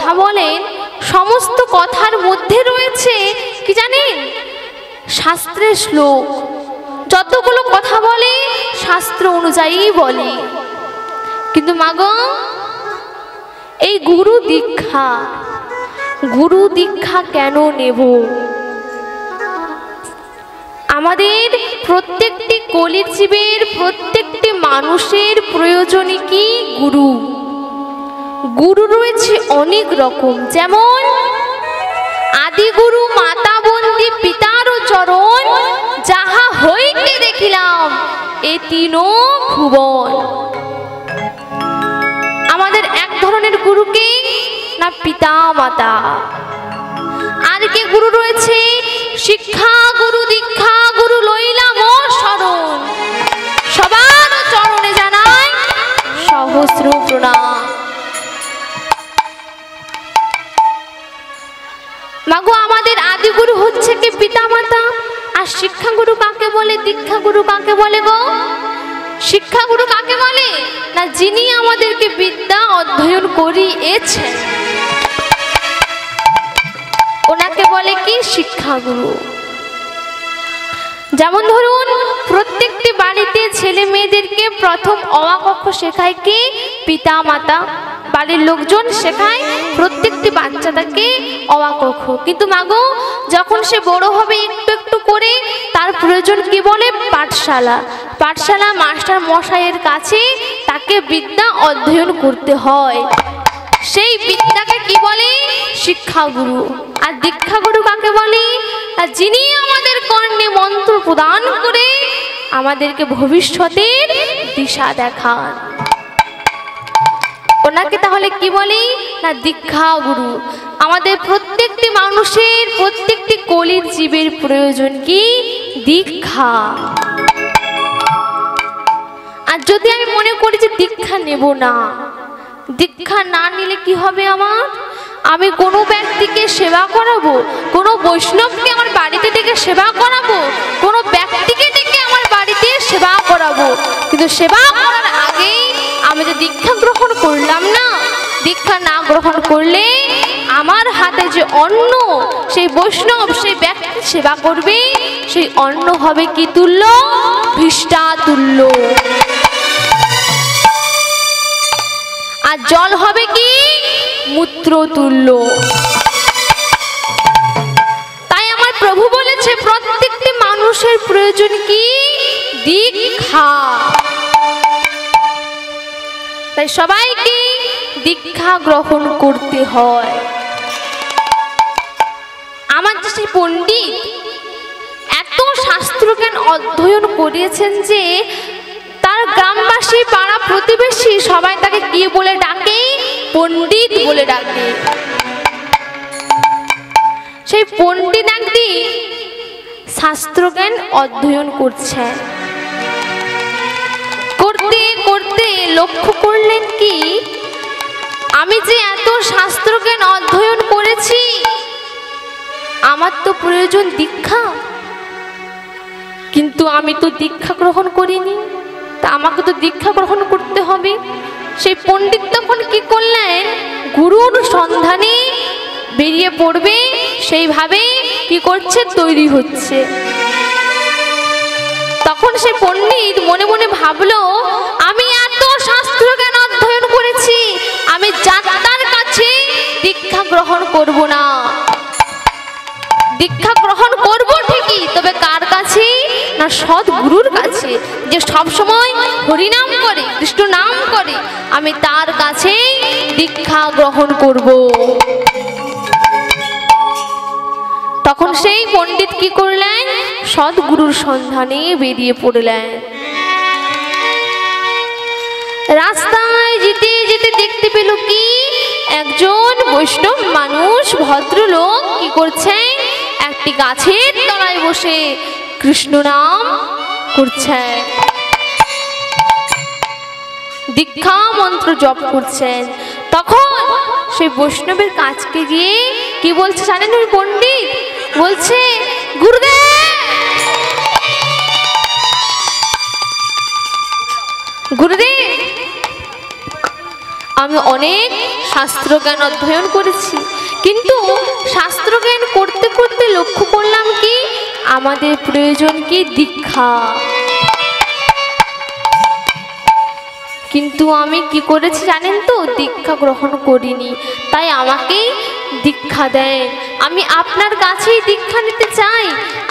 কথা বলেন সমস্ত কথার মধ্যে রয়েছে কি জানেন, শাস্ত্রের শ্লোক। যতগুলো কথা বলে শাস্ত্র অনুযায়ী বলে। কিন্তু মাগো এই গুরু দীক্ষা কেন নেব? আমাদের প্রত্যেকটি কলির জীবের প্রত্যেকটি মানুষের প্রয়োজনই কি গুরু। গুরু রয়েছে অনেক রকম, যেমন আদি গুরু মাতা বন্দি পিতার চরণ, যাহা হইতে দেখিলাম এ তিনো ভুবন। আমাদের এক ধরনের গুরুকে না পিতা মাতা। আর কে গুরু রয়েছে? শিক্ষা গুরু, দীক্ষা গুরু, লইলাম শরণ। সবার চরণে জানাই সহস্র প্রণাম। মাগো আমাদের আদি গুরু হচ্ছে কি পিতা মাতা। আর শিক্ষা গুরু কাকে বলে, দীক্ষা গুরু কাকে বলে গো? শিক্ষা গুরু কাকে বলে না, যিনি আমাদেরকে বিদ্যা অধ্যয়ন করিয়েছেন ওনাকে বলে কি শিক্ষা গুরু। যেমন ধরুন প্রত্যেকটি বাড়িতে ছেলে মেয়েদেরকে প্রথম অ আ ক খ শেখায় কি পিতা মাতা, বাড়ির লোকজন শেখায় প্রত্যেকটি বাচ্চাটাকে অ আ ক খ। কিন্তু মাগো যখন সে বড় হবে একটু একটু করে তার প্রয়োজন কি বলে পাঠশালা। পাঠশালা মাস্টার মশাইয়ের কাছে তাকে বিদ্যা অধ্যয়ন করতে হয়। সেই বিদ্যাকে কি বলে শিক্ষা গুরু। আর দীক্ষা গুরু কাকে বলে? আর যিনি আমাদের কর্ণে মন্ত্র প্রদান করে আমাদেরকে ভবিষ্যতের দিশা দেখান ওনাকে তাহলে কি বলে না দীক্ষা গুরু। আমাদের প্রত্যেকটি মানুষের প্রত্যেকটি কলির জীবের প্রয়োজন কি দীক্ষা। আর যদি আমি মনে করি যে দীক্ষা নেব না, দীক্ষা না নিলে কি হবে আমার? আমি কোনো ব্যক্তিকে সেবা করাবো, কোনো বৈষ্ণবকে আমার বাড়িতে ডেকে সেবা করাবো, কোনো ব্যক্তিকে ডেকে আমার বাড়িতে সেবা করাবো, কিন্তু সেবা করার আগেই আমি যে দীক্ষা গ্রহণ করলাম না, দীক্ষা না গ্রহণ করলে আমার হাতে যে অন্ন সেই বৈষ্ণব সেই ব্যক্তি সেবা করবে সেই অন্ন হবে কি তুল্য? ভিষ্টা তুল্য। আর জল হবে কি মূত্র তুল্য। তাই আমার প্রভু বলেছে প্রত্যেকটি মানুষের প্রয়োজন কি দীক্ষা। তাই সবাইকে দীক্ষা গ্রহণ করতে হয়। আমার যে সেই পণ্ডিত এত শাস্ত্রজ্ঞান অধ্যয়ন করিয়েছেন যে তার গ্রামবাসী পাড়া প্রতিবেশী সবাই তাকে কি বলে ডাকে? পণ্ডিত বলে ডাকে। সেই পণ্ডিত একদিন শাস্ত্রজ্ঞান অধ্যয়ন করছেন, করতে করতে লক্ষ্য করলেন কি আমি যে এত শাস্ত্রজ্ঞান অধ্যয়ন করেছি আমার তো প্রয়োজন দীক্ষা, কিন্তু আমি তো দীক্ষা গ্রহণ করিনি, তা আমাকে তো দীক্ষা গ্রহণ করতে হবে। সেই পণ্ডিত তখন কি করলেন? গুরুর সন্ধানে বেরিয়ে পড়বে সেইভাবে কি করছে? তৈরি হচ্ছে। তখন সে পণ্ডিত মনে মনে ভাবলো আমি এত শাস্ত্রজ্ঞান অধ্যয়ন করেছি, আমি যাত্রার কাছে দীক্ষা গ্রহণ করব না। দীক্ষা গ্রহণ করব ঠিকই, তবে কার কাছে? না সদ্গুরুর কাছে, যে সব সময় হরিনাম করে কৃষ্ণ নাম করে, আমি তার কাছে দীক্ষা গ্রহণ করব। তখন সেই পণ্ডিত কি করলেন? সদ্গুরুর সন্ধানে বেরিয়ে পড়লেন। রাস্তায় যেতে যেতে দেখতে পেল কি একজন বৈষ্ণব মানুষ ভদ্রলোক কি করছেন? একটি গাছের তলায় বসে কৃষ্ণ নাম করছেন, দীক্ষা মন্ত্র জপ করছেন। তখন সেই বৈষ্ণবের কাছকে গিয়ে কি বলছে জানেন ওই পণ্ডিত? বলছে গুরুদেব গুরুদেব আমি অনেক শাস্ত্রজ্ঞান অধ্যয়ন করেছি, কিন্তু শাস্ত্রজ্ঞান করতে করতে লক্ষ্য করলাম কি আমাদের প্রয়োজন কি দীক্ষা। কিন্তু আমি কি করেছি জানেন তো, দীক্ষা গ্রহণ করিনি, তাই আমাকেই দীক্ষা দেন। আমি আপনার কাছেই দীক্ষা নিতে চাই,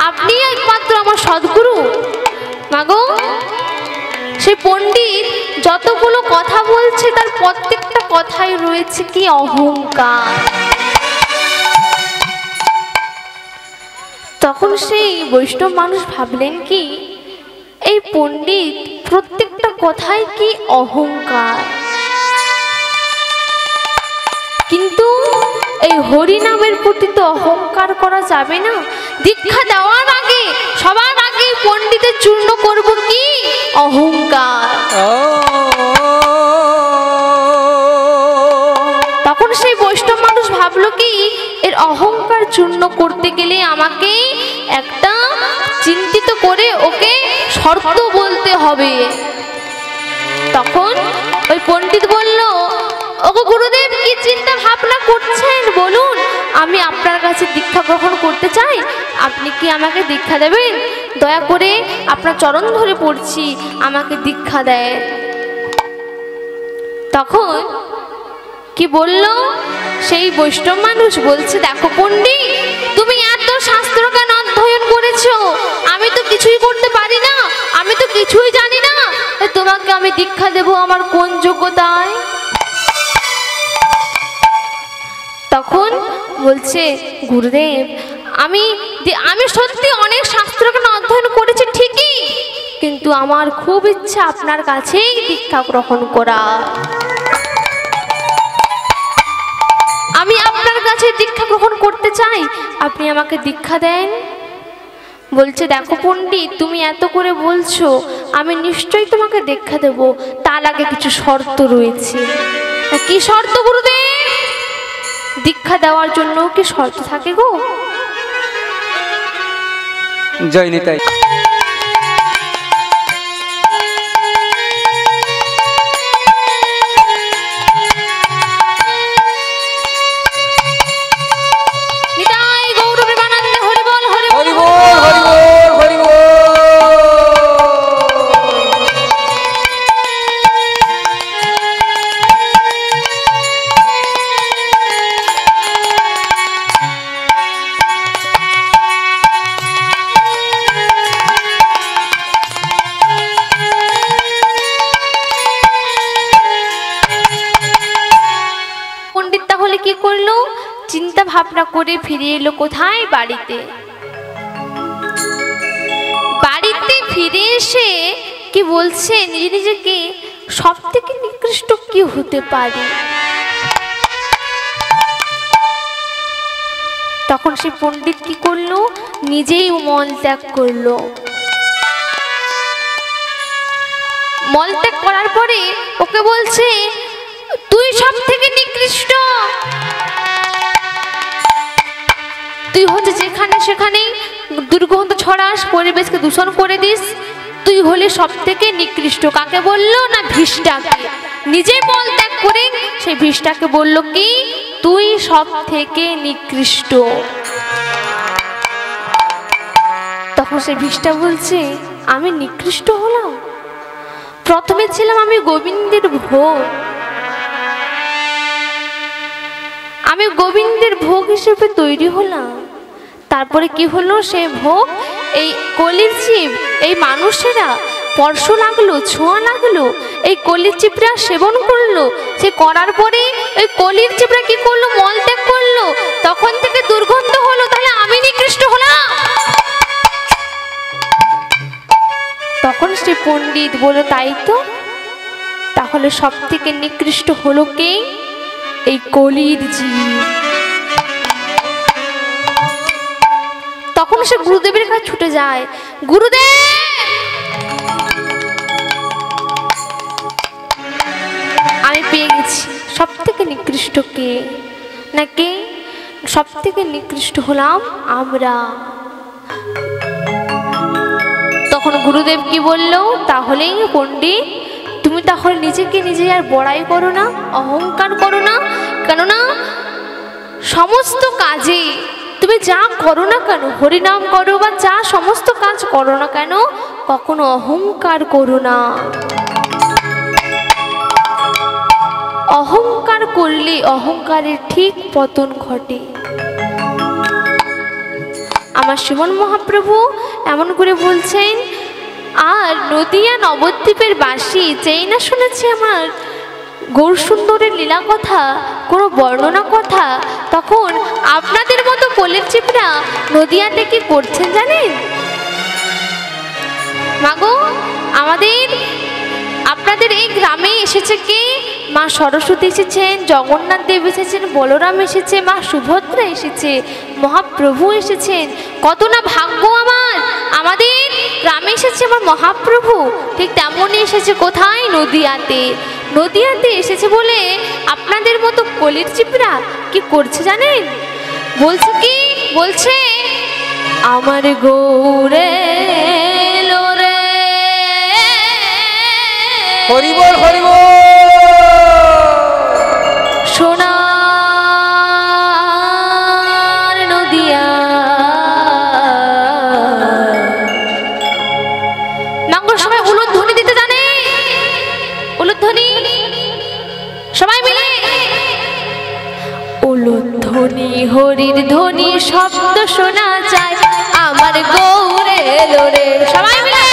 আপনি একমাত্র আমার সদ্গুরু। মাগো, সেই পণ্ডিত যতগুলো কথা বলছে তার প্রত্যেকটা কথাই রয়েছে কি অহংকার। তখন সেই বৈষ্ণব মানুষ ভাবলেন কি এই পণ্ডিত প্রত্যেকটা কথাই কি অহংকার, কিন্তু এই হরি নামের প্রতি তো অহংকার করা যাবে না। দীক্ষা দেওয়ার আগে সবার আগে পণ্ডিতের চূর্ণ করব কি অহংকার। তখন সেই বৈষ্ণব মানুষ ভাবলো কি এর অহংকার চূর্ণ করতে গেলে আমাকে একটা চিন্তিত করে ওকে শর্ত বলতে হবে। তখন ওই পণ্ডিত বলল, ওগো গুরুদেব, কি চিন্তা ভাবনা করছেন বলুন, আমি আপনার কাছে দীক্ষা গ্রহণ করতে চাই, আপনি কি আমাকে দীক্ষা দেবেন? দয়া করে আপনার চরণ ধরে পড়ছি, আমাকে দীক্ষা দেন। তখন কি বলল সেই বৈষ্ণব মানুষ, বলছে দেখো পণ্ডিত, তুমি এত শাস্ত্রজ্ঞান অধ্যয়ন করেছো, আমি তো কিছুই করতে পারি না, আমি তো কিছুই জানি না, তোমাকে আমি দীক্ষা দেব আমার কোন যোগ্যতায়? তখন বলছে গুরুদেব, আমি সত্যি অনেক শাস্ত্রজ্ঞান অধ্যয়ন করেছি ঠিকই, কিন্তু আমার খুব ইচ্ছা আপনার কাছেই দীক্ষা গ্রহণ করা। আমি আপনার কাছে দীক্ষা গ্রহণ করতে চাই, আপনি আমাকে দীক্ষা দেন। বলছে দেখো পণ্ডিত, তুমি এত করে বলছো, আমি নিশ্চয়ই তোমাকে দীক্ষা দেব, তার আগে কিছু শর্ত রয়েছে। কি শর্ত গুরুদেব? দীক্ষা দেওয়ার জন্য কি শর্ত থাকে গো? জয় নিতাই। চিন্তা ভাবনা করে ফিরে এলো কোথায়? বাড়িতে। বাড়িতে ফিরে এসে কি বলছে নিজে নিজেকে, সব থেকে নিকৃষ্ট কি হতে পারে? তখন সে পণ্ডিত কি করলো, নিজেই মল ত্যাগ করলো। মল ত্যাগ করার পরে ওকে বলছে তুই সব থেকে নিকৃষ্ট, তুই হচ্ছে যেখানে সেখানে দুর্গন্ধ ছড়াস, পরিবেশকে দূষণ করে দিস, তুই হলে সব থেকে নিকৃষ্ট। কাকে বললো না ভিষ্টাকে। নিজেই মল ত্যাগ করে সেই ভিষ্টাকে বললো কি তুই সব থেকে নিকৃষ্ট। তখন সে ভিষ্টা বলছে আমি নিকৃষ্ট হলাম? প্রথমে ছিলাম আমি গোবিন্দের ভোগ, আমি গোবিন্দের ভোগ হিসেবে তৈরি হলাম, তারপরে কি হলো সে ভোগ এই কলির জীব, এই মানুষেরা স্পর্শ লাগলো, ছোঁয়া লাগলো, এই কলির জীবরা সেবন করলো। সে করার পরে ওই কলির জীবরা কি করলো, মল ত্যাগ করলো, তখন থেকে দুর্গন্ধ হলো, তাহলে আমি নিকৃষ্ট হলাম। তখন সে পণ্ডিত বলল তাই তো, তাহলে সব থেকে নিকৃষ্ট হলো কে? এই কলির জীব। তখন সে গুরুদেবের কাছে ছুটে যায়, গুরুদেব আমি পেয়ে গেছি সব থেকে নিকৃষ্ট কে, নাকি সব থেকে নিকৃষ্ট হলাম আমরা। তখন গুরুদেব কি বলল, তাহলেই পণ্ডিত তুমি তাহলে নিজেকে নিজে আর বড়াই করো না, অহংকার করো না। কেননা সমস্ত কাজে তুমি যা করো না কেন, হরিনাম করো বা যা সমস্ত কাজ করো না কেন, কখনো অহংকার করো না। অহংকার করলে অহংকারের ঠিক পতন ঘটে। আমার শ্রীমন মহাপ্রভু এমন করে বলছেন, আর নদিয়া নবদ্বীপের বাসী যেই না শুনেছে আমার গৌরসুন্দরের লীলা কথা, কোনো বর্ণনা কথা, তখন আপনাদের মতো কোলের চিপরা নদিয়াতে কি করছেন জানেন? মাগো, আমাদের আপনাদের এই গ্রামে এসেছে কি? মা সরস্বতী এসেছেন, জগন্নাথ দেব এসেছেন, বলরাম এসেছে, মা সুভদ্রা এসেছে, মহাপ্রভু এসেছেন। কত না ভাগ্য আমার, আমাদের গ্রামে এসেছে আমার মহাপ্রভু। ঠিক তেমনই এসেছে কোথায়? নদিয়াতে। নদিয়াতে এসেছে বলে আপনাদের মতো কলির চিপরা কি করছে জানেন? বলছে কি? বলছে, আমার গৌরে লোরে। হরিবল হরিবল। সোনার নদিয়া। মাঙ্গল সবাই উলুধ্বনি দিতে জানে? উলুধ্বনি সবাই মিলে। উলুধ্বনি হরির ধ্বনি শব্দ শোনা যায়, আমার গৌরে লোরে। সবাই মিলে।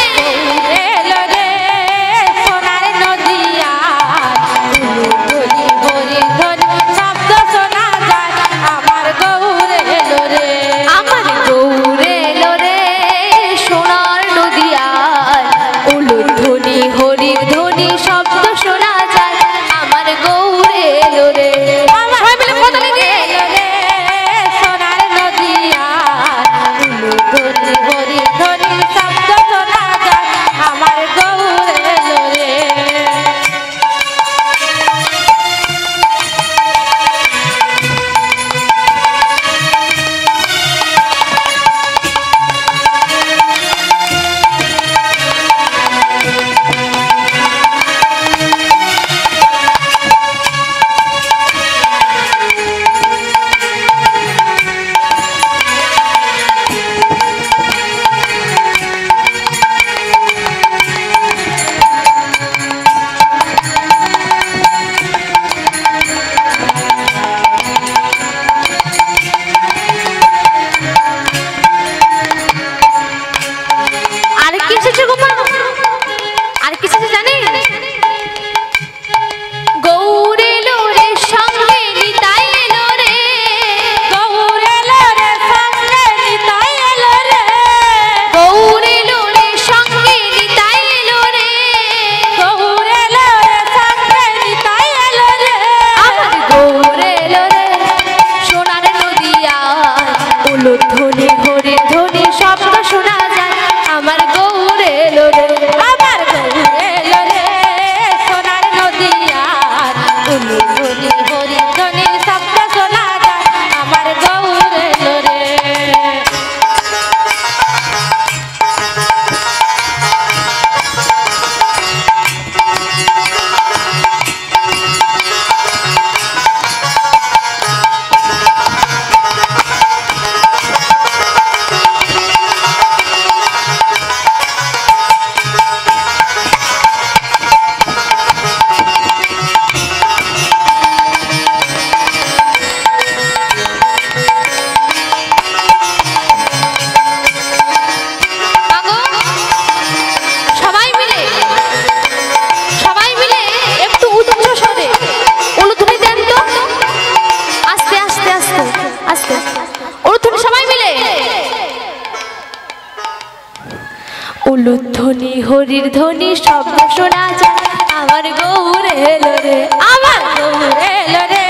উলুধ্বনি হরির ধ্বনি শব্দ শোনা যায়, আমার গৌরে লোরে। আমার গৌরে লোরে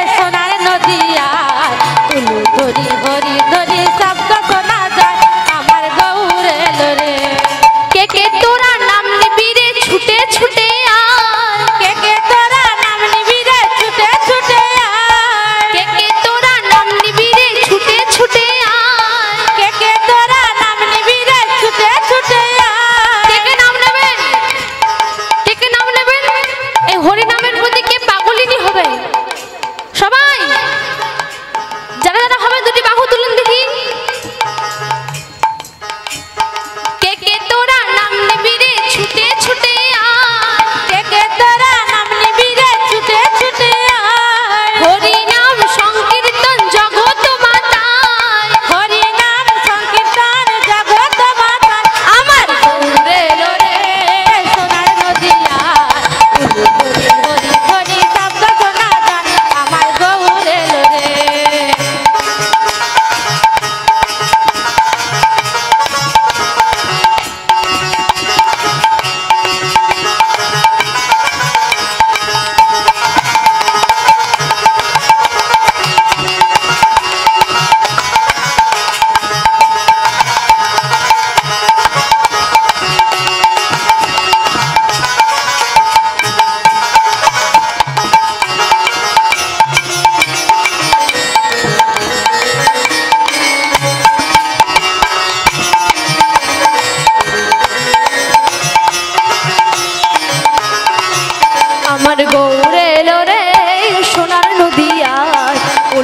সোনার নদিয়া। উলুধ্বনি হরির ধ্বনি শব্দ শোনা যায়, আমার গৌরে লোরে। কে কে তোরা নাম নিবি রে ছুটে ছুটে আয়, কে কে তোরা নাম নিবি রে ছুটে ছুটে আয়, কে কে তোরা নাম নিবি রে ছুটে ছুটে আয়, কে কে তোরা নাম নিবি রে ছুটে ছুটে আয়। কে কে নাম নেবেন? কে কে নাম নেবেন?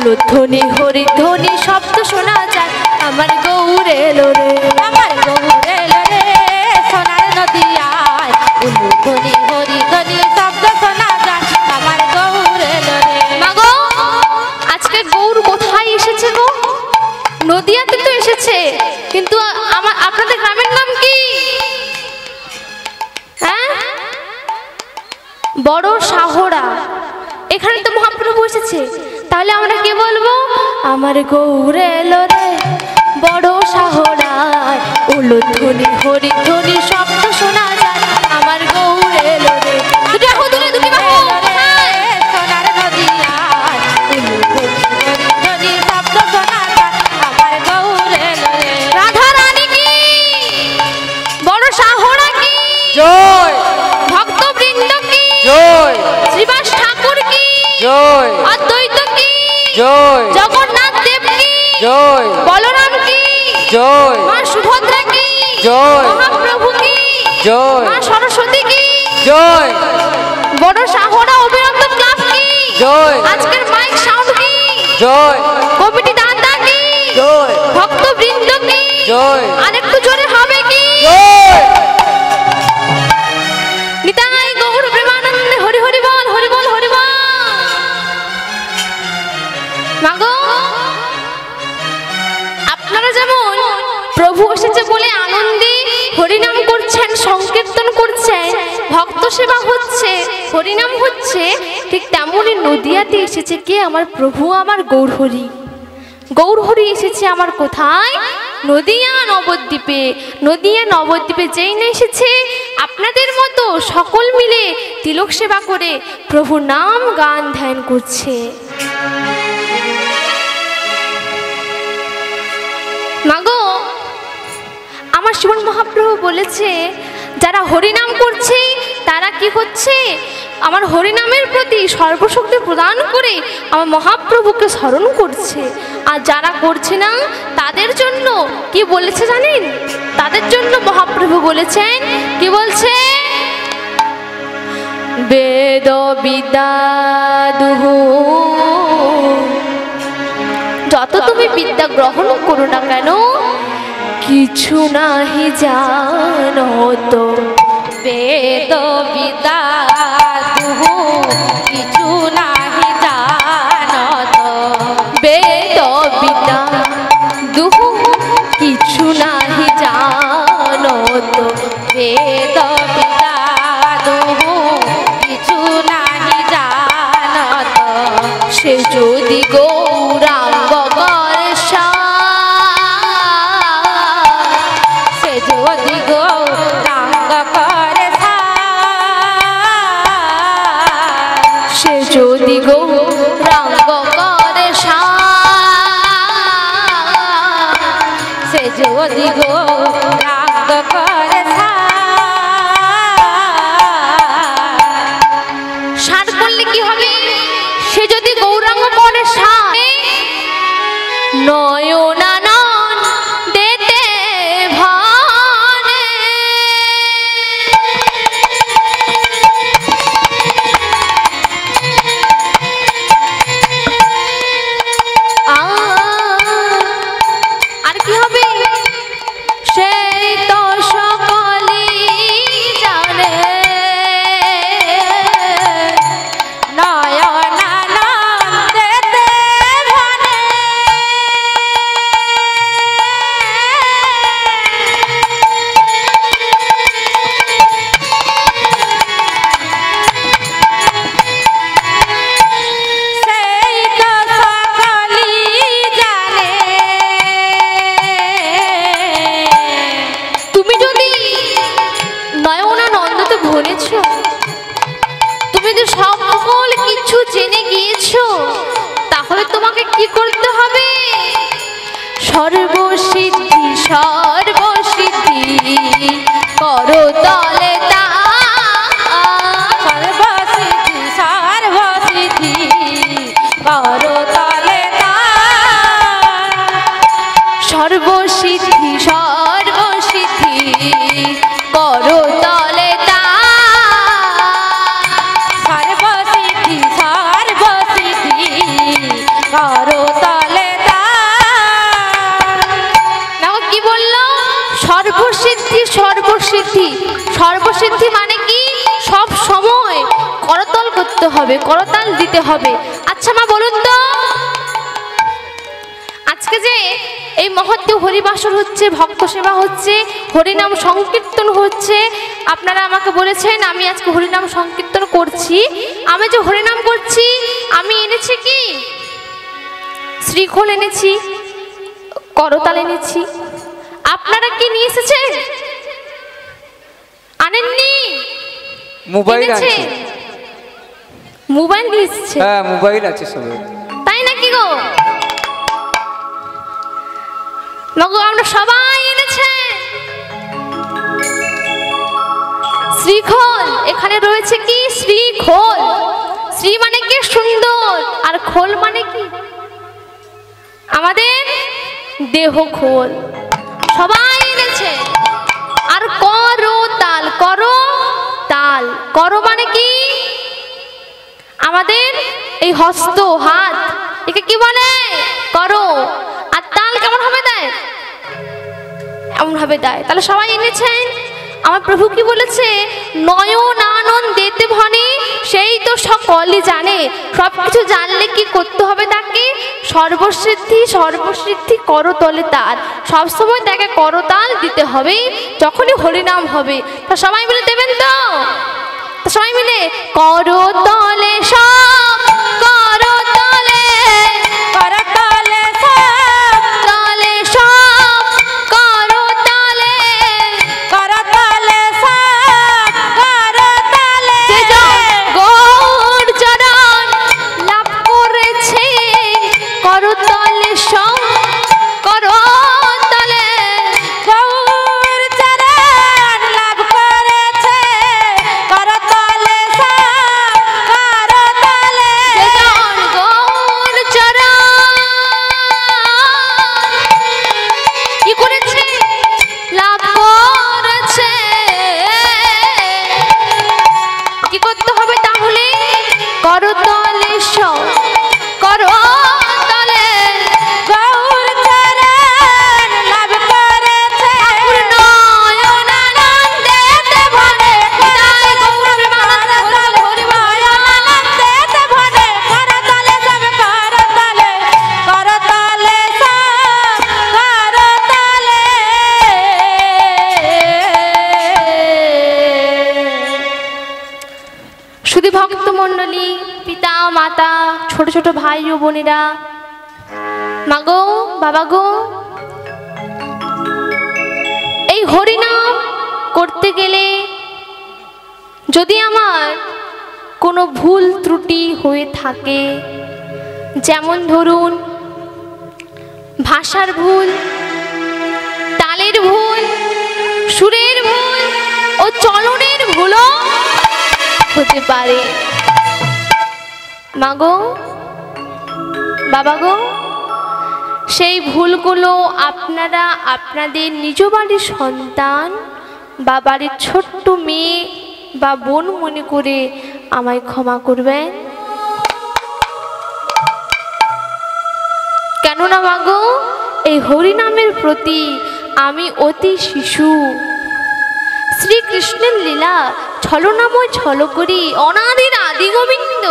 উলুধ্বনি হরিধ্বনি শব্দ শোনা যায়, আমার গৌর এলো রে, আমার গৌর এলো রে সোনার নদিয়ায়, উলুধ্বনি হরিধ্বনি শব্দ শোনা যায়, আমার গৌর এলো রে। মাগো আজকে গৌর কোথায় এসেছে গো? নদিয়াতে তো এসেছে, কিন্তু আপনাদের গ্রামের নাম কি? হ্যাঁ, বড় শাহরা। এখানে তো মহাপ্রভু এসেছে, তাহলে আমরা কি বলবো? আমার গৌর এলো রে বড় শাহরায়, উলুধ্বনি হরিধ্বনি শব্দ শোনা যায়, আমার গৌর এলো রে। দুটি বাহু তুলে, দুটি বাহু। সোনার নদিয়ায়, উলুধ্বনি হরিধ্বনি শব্দ শোনা যায়, আমার গৌর এলো রে। রাধা রানী কি, বড় শাহরা কি, জয় ভক্তবৃন্দ কি, জয় শ্রীবাস ঠাকুর কি, জয় অদ্বৈত কি, জয় জগন্নাথ দেব কি, জয় বলরাম কি, জয় মা সুভদ্রা কি, জয় মহাপ্রভু কি, জয় মা সরস্বতী কি, জয় বড় শাহরা অবিরত ক্লাব কি, জয় আজকের মাইক সাউন্ড কি, জয় কমিটি দাদা কি, জয় ভক্তবৃন্দ কি, জয় আরেকটু জোরে হবে কি? জয় নিতাই গৌর প্রেমানন্দে হরি হরি বল, হরি বল, হরি বল। মাগো আপনারা যেমন প্রভু এসেছে বলে আনন্দে হরিনাম করছেন, সংকীর্তন করছেন, ভক্ত সেবা হচ্ছে, হরিনাম হচ্ছে, ঠিক তেমনই নদিয়াতে এসেছে কে? আমার প্রভু, আমার গৌরহরি। গৌরহরি এসেছে আমার কোথায়? নদিয়া নবদ্বীপে। নদিয়া নবদ্বীপে যেই না এসেছে, আপনাদের মতো সকল মিলে তিলক সেবা করে প্রভুর নাম গান ধ্যান করছে। মাগো আমার শ্রীমন মহাপ্রভু বলেছে, যারা হরিনাম করছে তারা কি হচ্ছে? আমার হরিনামের প্রতি সর্বশক্তি প্রদান করে আমার মহাপ্রভুকে স্মরণ করছে। আর যারা করছে না তাদের জন্য কি বলেছে জানেন? তাদের জন্য মহাপ্রভু বলেছেন, কি বলছে? বেদ বিদ্যা দুহু, যত তুমি বিদ্যা গ্রহণ করো না কেন, কিছু নাহি জানো তো। বেদ বিদ্যা দুহু, কিছু নাহি জানত। বেদ বিদ্যা দুহু, কিছু নাহি জানো তো। বেদ বিদ্যা দুহু, কিছু নাহি জানত। সে যদি গৌরাঙ্গ করে সে যদি গৌরাঙ্গ করে সে যদি গৌরাঙ্গ করে সে যদি গৌরাঙ্গ করে সার করলে কি হবে? সে যদি গৌরাঙ্গ করে নয়নানন দেতে ভানে, আর কি হবে? সেই তো সকলেই জানে, নয়নানন্দেতে ভানে। সেই তো সকলেই জানে। তুমি যদি নয়নানন্দতে ভরেছ, তুমি যদি সকল কিছু জেনে গিয়েছো, তাহলে তোমাকে কি করতে হবে? সর্বসিদ্ধি সর্বসিদ্ধি করো তলে তা, সর্বসিদ্ধি সর্বসিদ্ধি করো তলে তার। সর্বসিদ্ধি সর্বসিদ্ধি করো তলে তা, সর্বসিদ্ধি সর্বসিদ্ধি করো তলে দেখো কি বললো, সর্বসিদ্ধি সর্বসিদ্ধি। সর্বসিদ্ধি মানে কি, সব সময় করতল করতে হবে, করতাল দিতে হবে। আচ্ছা মা বলুন তো, আজকে যে এই মহত্ব হরিবাসর হচ্ছে, ভক্ত সেবা হচ্ছে, হরিনাম সংকীর্তন হচ্ছে, আপনারা আমাকে বলেছেন আমি আজকে হরিনাম সংকীর্তন করছি। আমি যে হরিনাম করছি, আমি এনেছি কি, শ্রীখোল এনেছি, করতাল এনেছি। আপনারা কি নিয়ে এসেছেন? আনেননি? মোবাইল আছে। মোবাইল নিয়ে এসেছে? হ্যাঁ মোবাইল আছে সবাই। তাই নাকি গো? মগো আমরা সবাই এনেছে শ্রীখোল। এখানে রয়েছে কি, শ্রীখোল। শ্রী মানে কি সুন্দর, আর খোল মানে কি আমাদের দেহ খোল। সবাই এনেছে। আর করো তাল, করো তাল, করো মানে কি আমাদের এই হস্ত হাত, একে কি বলে, করো। আর তাল কেমন ভাবে দেয়, এমন ভাবে দেয়। তাহলে সবাই এনেছেন। আমার প্রভু কি বলেছে, নয়ন আনন্দেতে ভনে সেই তো সকলই জানে। সবকিছু জানলে কি করতে হবে তাকে, সর্বসিদ্ধি সর্বসিদ্ধি করতলে তার। সবসময় তাকে করতাল দিতে হবে যখনই হরিনাম হবে। তা সবাই মিলে দেবেন তো? সবাই মিলে করতলে সব, করতলে করতলে তলে সব, করতলে করতলে করতলে যে গৌর চরণ লাভ করেছে, করতলে সব, করতলে গৌর চরণ লাভ করেছে, করতলে করতলে যে গৌর চরণ কি করেছে, লাভ করেছে। কি করতে হবে তাহলে, করতলে সব, করতলে গৌর চরণ লাভ করেছে, নয়নানন্দেতে ভরে হৃদয় গৌর প্রেমানন্দে হরিবল হরিবল। আনন্দেতে ভরে করতলে সব, করতলে করতলে সব, করতলে। শুধু ভক্তমণ্ডলী, পিতা মাতা, ছোট ছোট ভাই ও বোনেরা, মাগো বাবাগো, এই হরিনাম করতে গেলে যদি আমার কোনো ভুল ত্রুটি হয়ে থাকে, যেমন ধরুন ভাষার ভুল, তালের ভুল, সুরের ভুল ও চলনের ভুলও হতে পারে। মাগো বাবাগো, সেই ভুলগুলো আপনারা আপনাদের নিজ বাড়ির সন্তান বা বাড়ির ছোট্ট মেয়ে বা বোন মনে করে আমায় ক্ষমা করবেন। কেননা মাগো, এই হরিনামের প্রতি আমি অতি শিশু। শ্রীকৃষ্ণের লীলা ছলনাময় ছল করি অনাদির আদি গোবিন্দ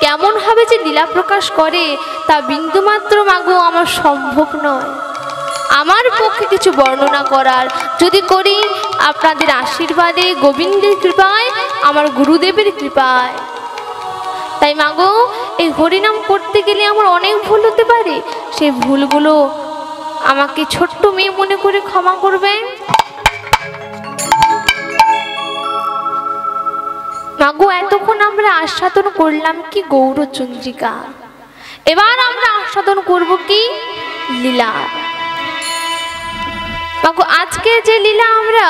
কেমন ভাবে যে লীলা প্রকাশ করে তা বিন্দুমাত্র মাগো আমার সম্ভব নয়, আমার পক্ষে কিছু বর্ণনা করার। যদি করি আপনাদের আশীর্বাদে, গোবিন্দের কৃপায়, আমার গুরুদেবের কৃপায়। তাই মাগো, এই হরিনাম করতে গেলে আমার অনেক ভুল হতে পারে। সেই ভুলগুলো আমাকে ছোট্ট মেয়ে মনে করে ক্ষমা করবেন। মাগো, এতক্ষণ আমরা আস্বাদন করলাম কি গৌরচন্দ্রিকা, এবার আমরা আস্বাদন করব কি লীলা। মাগো, আজকে যে লীলা আমরা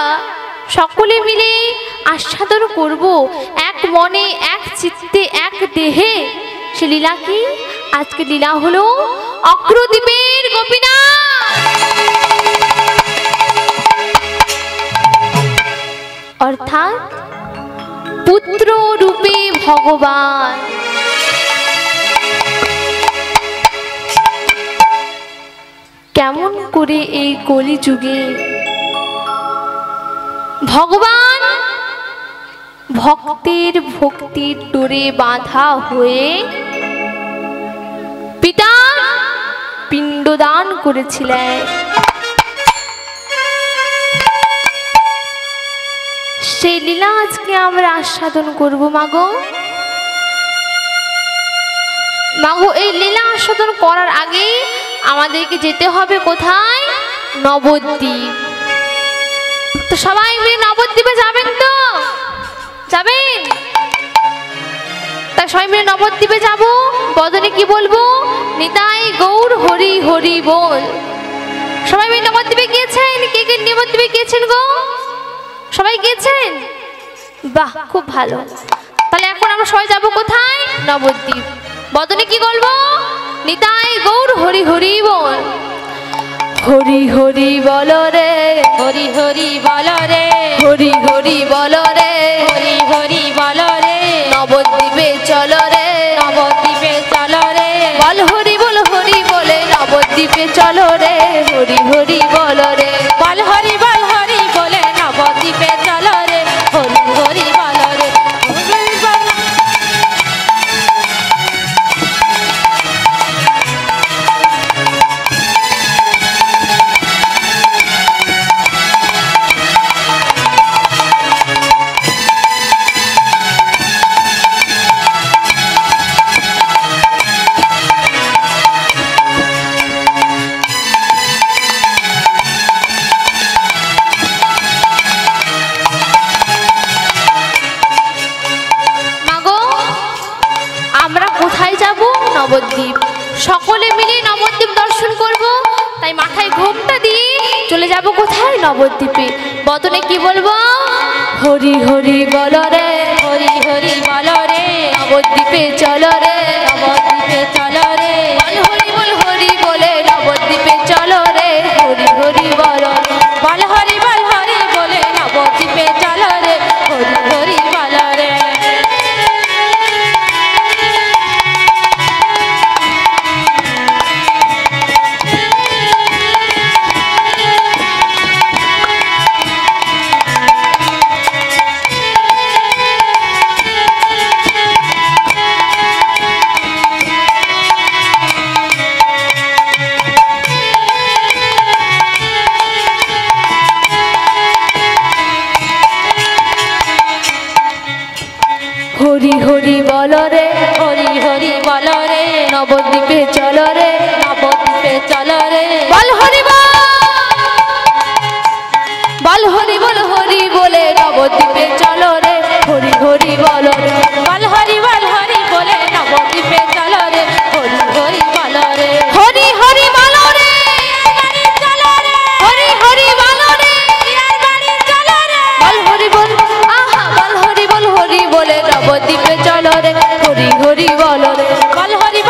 সকলে মিলে আস্বাদন করব, এক মনে, এক চিত্তে, এক দেহে, সে লীলা কি? আজকে লীলা হলো অগ্রদ্বীপের গোপীনাথ, অর্থাৎ পুত্র রূপে ভগবান। করে এই কলিযুগে ভগবান ভক্তের ভক্তির ডোরে বাঁধা হয়ে পিতা পিণ্ডদান করেছিলেন। সেই লীলা আজকে আমরা আস্বাদন করব মাগো। মাগো এই লীলা আস্বাদন করার আগে আমাদেরকে যেতে হবে কোথায়? নবদ্বীপ। তো সবাই মিলে নবদ্বীপে যাবেন তো? যাবেন? তাই সবাই মিলে নবদ্বীপে যাব। বদনে কি বলবো? নিতাই গৌর হরি হরি বল। সবাই মিলে নবদ্বীপে গিয়েছেন? কে কে নবদ্বীপে গিয়েছেন গো? সবাই গিয়েছেন? বাহ, খুব ভালো। তাহলে এখন আমরা সবাই যাব কোথায়? নবদ্বীপ। বদনে কি বলবো? নিতাই গৌর হরি হরি বল। হরি হরি বল রে, হরি হরি বল রে, হরি হরি বল রে, হরি হরি বল রে, নবদ্বীপে চল রে, নবদ্বীপে চল রে, বল হরি বলে নবদ্বীপে চল রে, হরি হরি বল রে, বল হরি বলে নবদ্বীপে চল রে, হরি হরি বল রে, হরি বল। নবদ্বীপ। সকলে মিলে নবদ্বীপ দর্শন করব, তাই মাথায় ঘোমটা দিয়ে চলে যাব কোথায়? নবদ্বীপে। বদনে কি বলবো? হরি হরি বল রে, হরি হরি বল রে, নবদ্বীপে চল রে, নবদ্বীপে চল রে, বল হরি বলে নবদ্বীপে চল রে, হরি হরি বল রে, বল হরি বলে নবদ্বীপে চল রে, হরি হরি বল রে। হরি হরি বল রে, হরি হরি বল রে, নবদ্বীপে চল রে, নবদ্বীপে চল রে, বল হরি হরি বলে নবদ্বীপে চল রে, হরি হরি বল রে, বল হরি বলে নবদ্বীপে চল রে, হরি হরি বল রে, হরি হরি বল রে, চল রে, হরি হরি বল রে, বাড়ি চল রে, বল হরি বল, আহা বল হরি বলে নবদ্বীপে চল রে, হরি হরি বল রে, বল হরি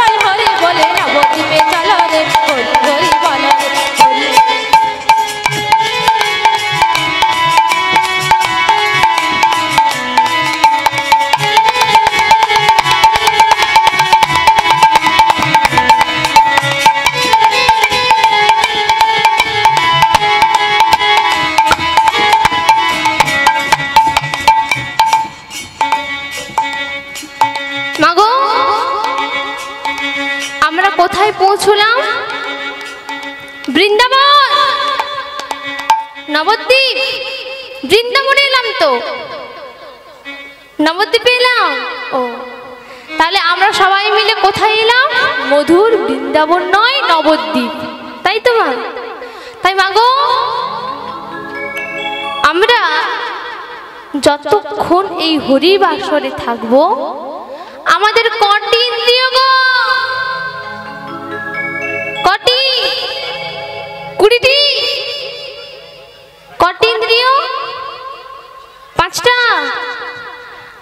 বলে নবদ্বীপে চল রে, হরি হরি বল রে, হরি। মাগো আমরা কোথায় পৌঁছলাম? বৃন্দাবন, নবদ্বীপ। বৃন্দাবনে এলাম তো, নবদ্বীপে এলাম। ও তাহলে আমরা সবাই মিলে কোথায় এলাম? মধুর বৃন্দাবন নয়, নবদ্বীপ, তাই তো মা? তাই মাগো আমরা যতক্ষণ এই হরিবাসরে থাকবো আমাদের কটি ইন্দ্রিয় গো? কটি? 20টি। কটি ইন্দ্রিয়? 5টা।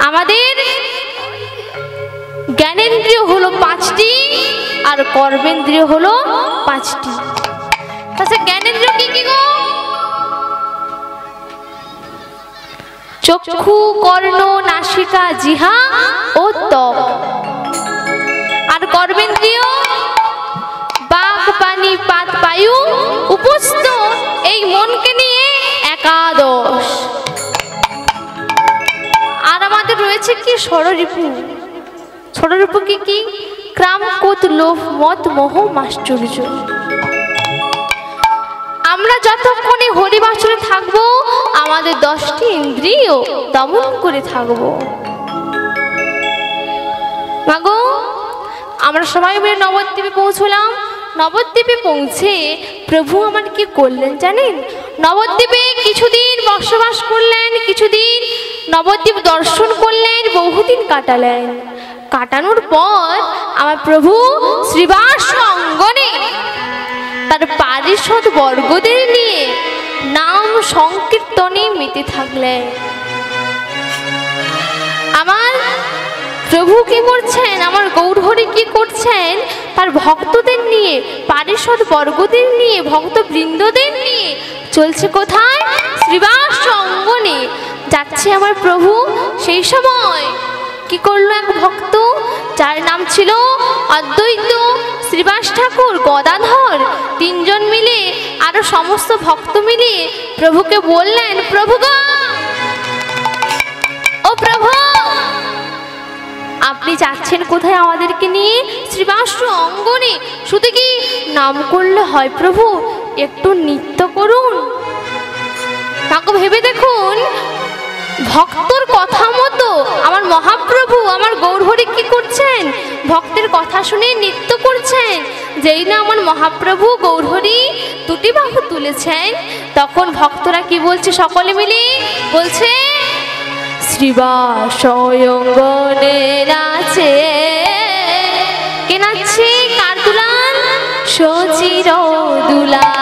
আমাদের জ্ঞানেন্দ্রিয় হলো 5টি আর কর্মেন্দ্রিয় হলো 5টি। তাহলে জ্ঞানেন্দ্রিয় কি কি গো? চক্ষু, কর্ণ, নাসিকা, জিহ্বা ও ত্বক। আর কর্মেন্দ্রিয় বাক, পানি, পাত, বায়ু, রয়েছে কি ষড়রিপু। ষড়রিপু কি? ক্রাম, ক্রোধ, লোভ, মদ, মোহ, মাশ্চর্য। আমরা যতক্ষণে হরিবাসরে থাকবো আমাদের 10টি ইন্দ্রিয় দমন করে থাকবো। মাগো, আমরা সবাই মিলে নবদ্বীপে পৌঁছলাম। নবদ্বীপে পৌঁছে প্রভু আমার কি করলেন জানেন? নবদ্বীপে কিছুদিন বসবাস করলেন, কিছুদিন নবদ্বীপ দর্শন করলেন, বহুদিন কাটালেন। কাটানোর পর আমার প্রভু শ্রীবাস অঙ্গনে তার পারিষদ বর্গদের নিয়ে নাম সংকীর্তনে মেতে থাকলেন। আমার প্রভু কি করছেন, আমার গৌরহরি কি করছেন? তার ভক্তদের নিয়ে, পারিষদ বর্গদের নিয়ে, ভক্তবৃন্দদের নিয়ে চলছে কোথায়? শ্রীবাস অঙ্গনে যাচ্ছে আমার প্রভু। সেই সময় কি করলো এক ভক্ত, যার নাম ছিল অদ্বৈত, শ্রীবাস ঠাকুর, গদাধর, তিনজন মিলে আরো সমস্ত ভক্ত মিলিয়ে প্রভুকে বললেন, প্রভু গো, ও প্রভু, আপনি যাচ্ছেন কোথায় আমাদেরকে নিয়ে? শ্রীবাস অঙ্গনে। শুধু কি নাম করলে হয় প্রভু? একটু নৃত্য করুন। তাকে ভেবে দেখুন, ভক্তর কথা মতো আমার মহাপ্রভু, আমার গৌরহরি কি করছেন? ভক্তের কথা শুনে নৃত্য করছেন। যেই না আমার মহাপ্রভু গৌরহরি দুটি বাহু তুলেছেন, তখন ভক্তরা কি বলছে? সকলে মিলে বলছে, শ্রীবাস অঙ্গনে নাচে। কে নাচছে? কার দুলাল? সচির দুলাল।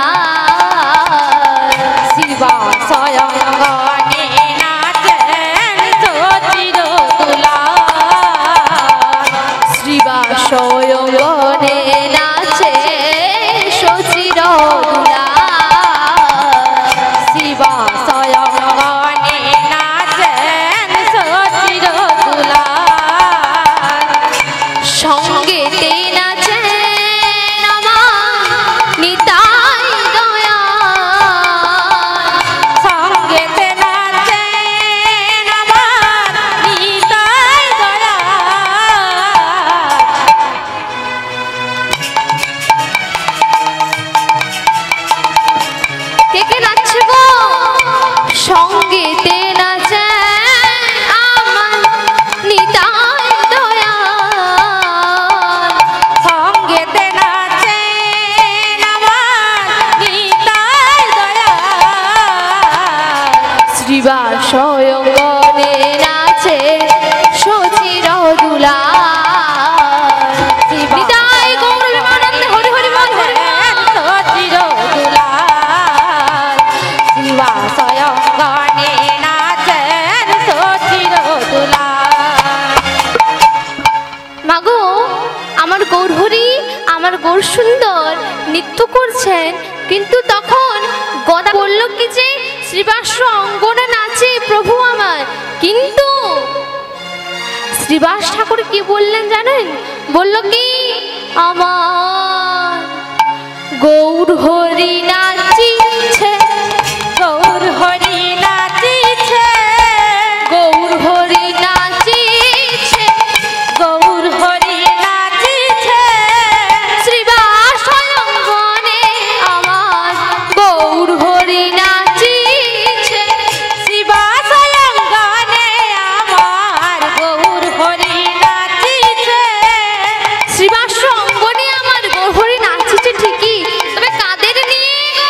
শ্রীবাস অঙ্গনে নাচেন সচির দুলাল। শ্রীবাস অঙ্গনে নাচে সচির দুলাল। শ্রীবাস অঙ্গনে নাচেন সচির দুলাল। সঙ্গেতে নাচেন আমার নিতাই দয়াল। সঙ্গেতে নাচেন আমার নিতাই দয়াল। কে কে নাচছে গো? সঙ্গেতে নাচেন আমার নিতাই দয়াল। সঙ্গেতে নাচেন আমার নিতাই দয়াল। শ্রীবাস অঙ্গনে নাচে সচির দুলাল। নিতাই গৌর বিমানন্দে হরি হরি বল, হরি বল। সচির দুলাল। শ্রীবাস অঙ্গনে নাচেন সচির দুলাল। মাগো, আমার গৌরহরি, আমার গৌর সুন্দর নৃত্য করছেন, কিন্তু তখন গদা বলল কি যে শ্রীবাস অঙ্গনে নাচে প্রভু আমার। কিন্তু শ্রীবাস ঠাকুর কি বললেন জানেন? বলল কি, আমার গৌরহরি নাচিছে, গৌরহরি নাচিছে, গৌরহরি নাচিছে, গৌরহরি নাচিছে। শ্রীবাস অঙ্গনে আমার গৌরহরি নাচিছে। শ্রীবাস অঙ্গনে আমার গৌরহরি নাচিছে। শ্রীবাস অঙ্গনে আমার গৌরহরি নাচিছে ঠিকই, তবে কাদের নিয়ে গো?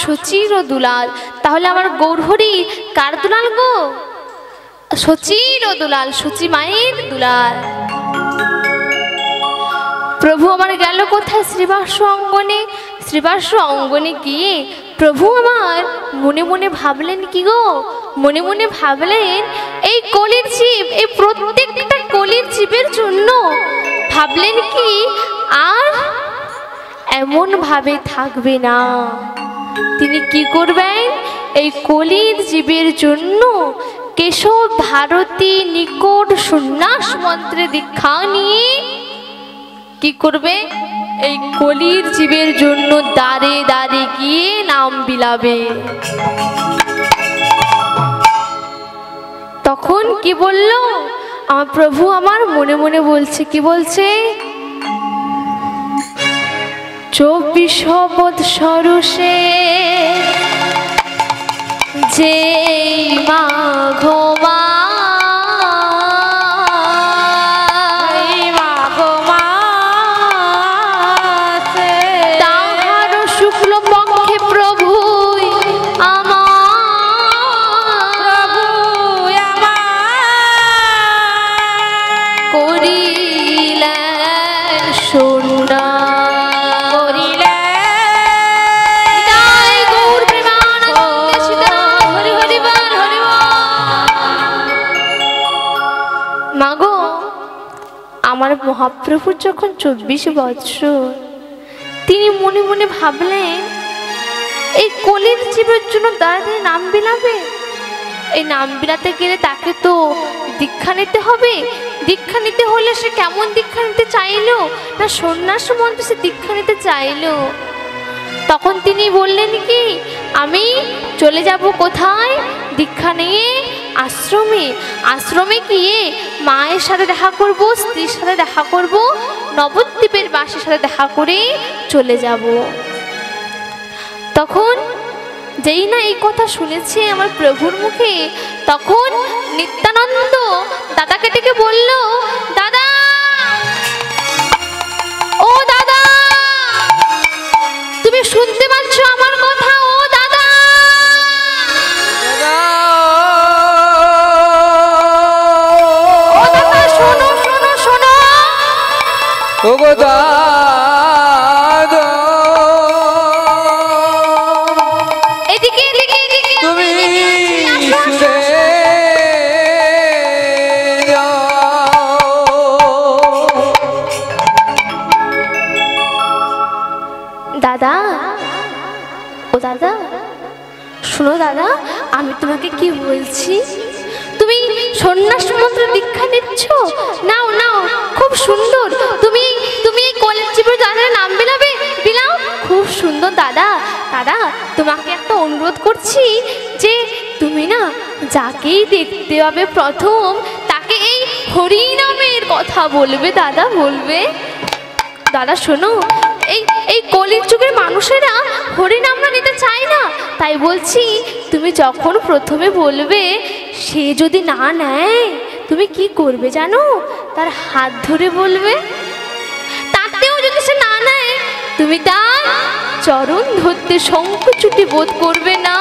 সচির ও দুলাল। তাহলে আমার গৌরহরি কার দুলাল গো? সচির ও দুলাল, সচি মায়ের দুলাল। প্রভু আমার গেল কোথায়? শ্রীবাস অঙ্গনে। শ্রীবাস অঙ্গনে গিয়ে প্রভু আমার মনে মনে ভাবলেন কি গো? মনে মনে ভাবলেন এই কলির জীব, এই প্রত্যেকটা কলির জীবের জন্য ভাবলেন কি আর এমন ভাবে থাকবে না। তিনি কি করবেন? এই কলির জীবের জন্য কেশব ভারতী নিকট সন্ন্যাস মন্ত্রে দীক্ষা নিয়ে কি করবে? এই কলির জীবের জন্য দাঁড়ে দাঁড়ে গিয়ে নাম বিলাবে। তখন কি বলল আমার প্রভু? আমার মনে মনে বলছে, কি বলছে? 24 বৎসর সে যে মাঘ মাসে তাহার শুক্ল পক্ষে প্রভু আমার করিলেন সন্ধ্যা। মাগো, আমার মহাপ্রভুর যখন 24 বৎসর, তিনি মনে মনে ভাবলেন এই কলির জীবের জন্য দাঁড়িয়ে নাম বিলাবে। এই নাম বিলাতে গেলে তাকে তো দীক্ষা নিতে হবে। দীক্ষা নিতে হলে সে কেমন দীক্ষা নিতে চাইলো? না সন্ন্যাস মন্ত্রে সে দীক্ষা নিতে চাইলো। তখন তিনি বললেন কি আমি চলে যাব কোথায়? দীক্ষা নিয়ে আশ্রমে। আশ্রমে গিয়ে মায়ের সাথে দেখা করব, স্ত্রীর সাথে দেখা করব, নবদ্বীপের বাসীর সাথে দেখা করে চলে যাব। তখন যেই না এই কথা শুনেছে আমার প্রভুর মুখে, তখন নিত্যানন্দ দাদাকে ডেকে বলল, দাদা, ও দাদা, তুমি শুনতে পাচ্ছ আমার কথা? ও দাদা, ও দাদা, শোনো শোনো শোনো। ও গো দাদা, এদিকে এদিকে এদিকে তুমি শুনে যাও। দাদা, ও দাদা, শোনো দাদা, আমি তোমাকে কি বলছি। তুমি সন্ন্যাস মন্ত্র দীক্ষা নিচ্ছ, নাও নাও, খুব সুন্দর। তুমি তুমি এই কলেজ জীবনে দাদার নাম বিলাবে, বিলাও, খুব সুন্দর। দাদা, দাদা, তোমাকে একটা অনুরোধ করছি যে তুমি না যাকেই দেখতে পাবে প্রথম তাকে এই হরি নামের কথা বলবে। দাদা বলবে। দাদা শোনো, এই এই কলির যুগের মানুষেরা হরি নামটা নিতে চায় না। তাই বলছি তুমি যখন প্রথমে বলবে, সে যদি না নেয় তুমি কি করবে জানো? তার হাত ধরে বলবে। তাতেও যদি সে না নেয় তুমি তার চরণ ধরতে সংকোচটি বোধ করবে না।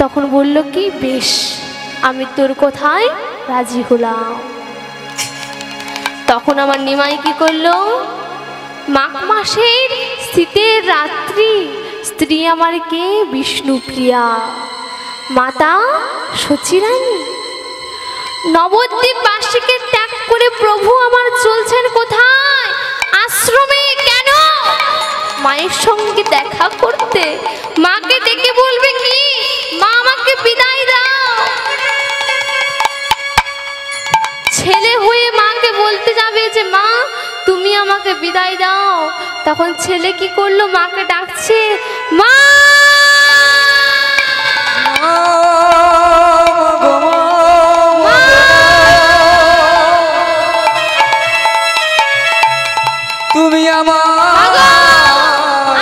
তখন বলল কি, বেশ, আমি তোর কথায় রাজি হলাম। তখন আমার নিমাই কি করলো? মাঘ মাসের শীতের রাত্রি, স্ত্রী আমার কে? বিষ্ণুপ্রিয়া মাতা সচিরানী। নবদ্বীপ বাসীকে ত্যাগ করে প্রভু আমার চলছেন কোথায়? আশ্রমে। কেন? মায়ের সঙ্গে দেখা করতে। মাকে ডেকে বলবে কি, মা আমাকে বিদায় দাও। ছেলে হয়ে মাকে বলতে যাবে যে মা তুমি আমাকে বিদায় দাও। তখন ছেলে কি করলো? মাকে ডাকছে, মা। তুমি আমার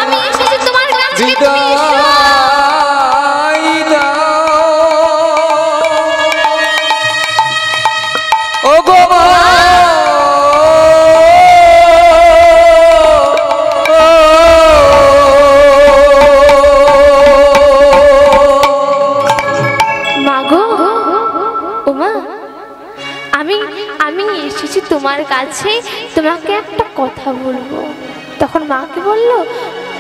আমি এসেছি তোমার কাছে, ও গো মা, ও কাছে তোমাকে একটা কথা বলবো। তখন মাকে বলল,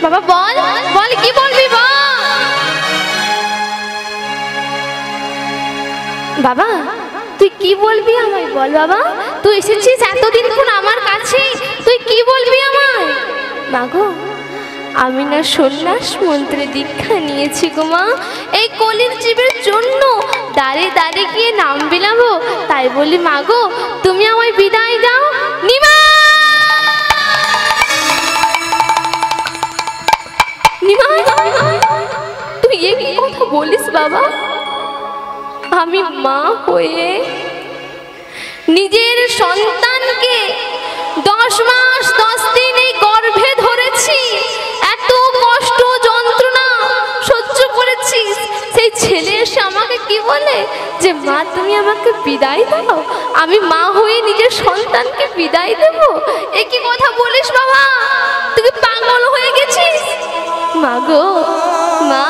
বাবা বল বল, কি বলবি বল। বাবা তুই কি বলবি আমায় বল বাবা, তুই এসেছিস এতদিন কোন আমার কাছে, তুই কি বলবি আমায়। মাগো আমি না সন্ন্যাস মন্ত্রে দীক্ষা নিয়েছি গো মা, এই কলির জীবের জন্য দাঁড়ে দাঁড়ে গিয়ে নাম বিলাবো, তাই বলি মাগো তুমি আমায় বিদায় দাও। নিমা নিমা তুই এ কি কথা বলিস বাবা, আমি মা হয়ে নিজের সন্তানকে 10 মাস 10 দিন এই গর্ভে ধরেছি, এত কষ্ট যন্ত্রণা সহ্য করেছি, সেই ছেলে এসে আমাকে কি বলে যে মা তুমি আমাকে বিদায় দাও, আমি মা হয়ে নিজের সন্তানকে বিদায় দেব। এ কি কথা বলিস বাবা, তুই কি পাগল হয়ে গেছিস। মা গো মা,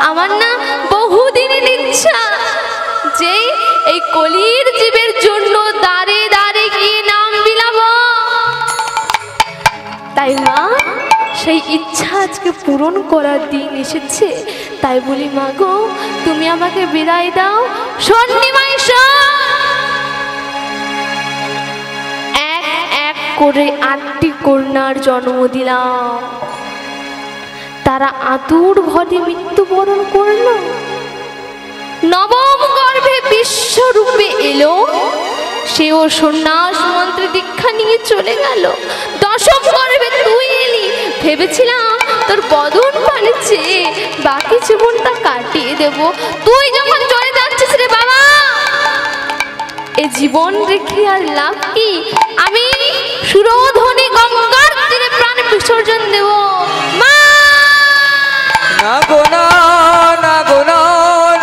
আমার না বহুদিনের ইচ্ছা যে এই কলির জীবের জন্য দাঁড়ে দাঁড়ে গিয়ে নাম বিলাবো, তাই মা সেই ইচ্ছা আজকে পূরণ করার দিন এসেছে, তাই বলি মা গো তুমি আমাকে বিদায় দাও। শোন নিমাই শোন, এক এক করে 8টি কন্যার জন্ম দিলাম, তারা আতুর ভরে মৃত্যুবরণ করলো। নবম গর্ভে বিশ্বরূপে এলো, সেও সন্ন্যাস মন্ত্রে দীক্ষা নিয়ে চলে গেল। 10ম গর্ভে তুই এলি, ভেবেছিলাম তোর বদন পানে চেয়ে বাকি জীবনটা কাটিয়ে দেব, তুই যখন চলে যাচ্ছিস রে বাবা, এ জীবন রেখে আর লাভ কি, আমি সুরধনী গঙ্গার তীরে প্রাণ বিসর্জন দেব। মা না গো না, না গো না,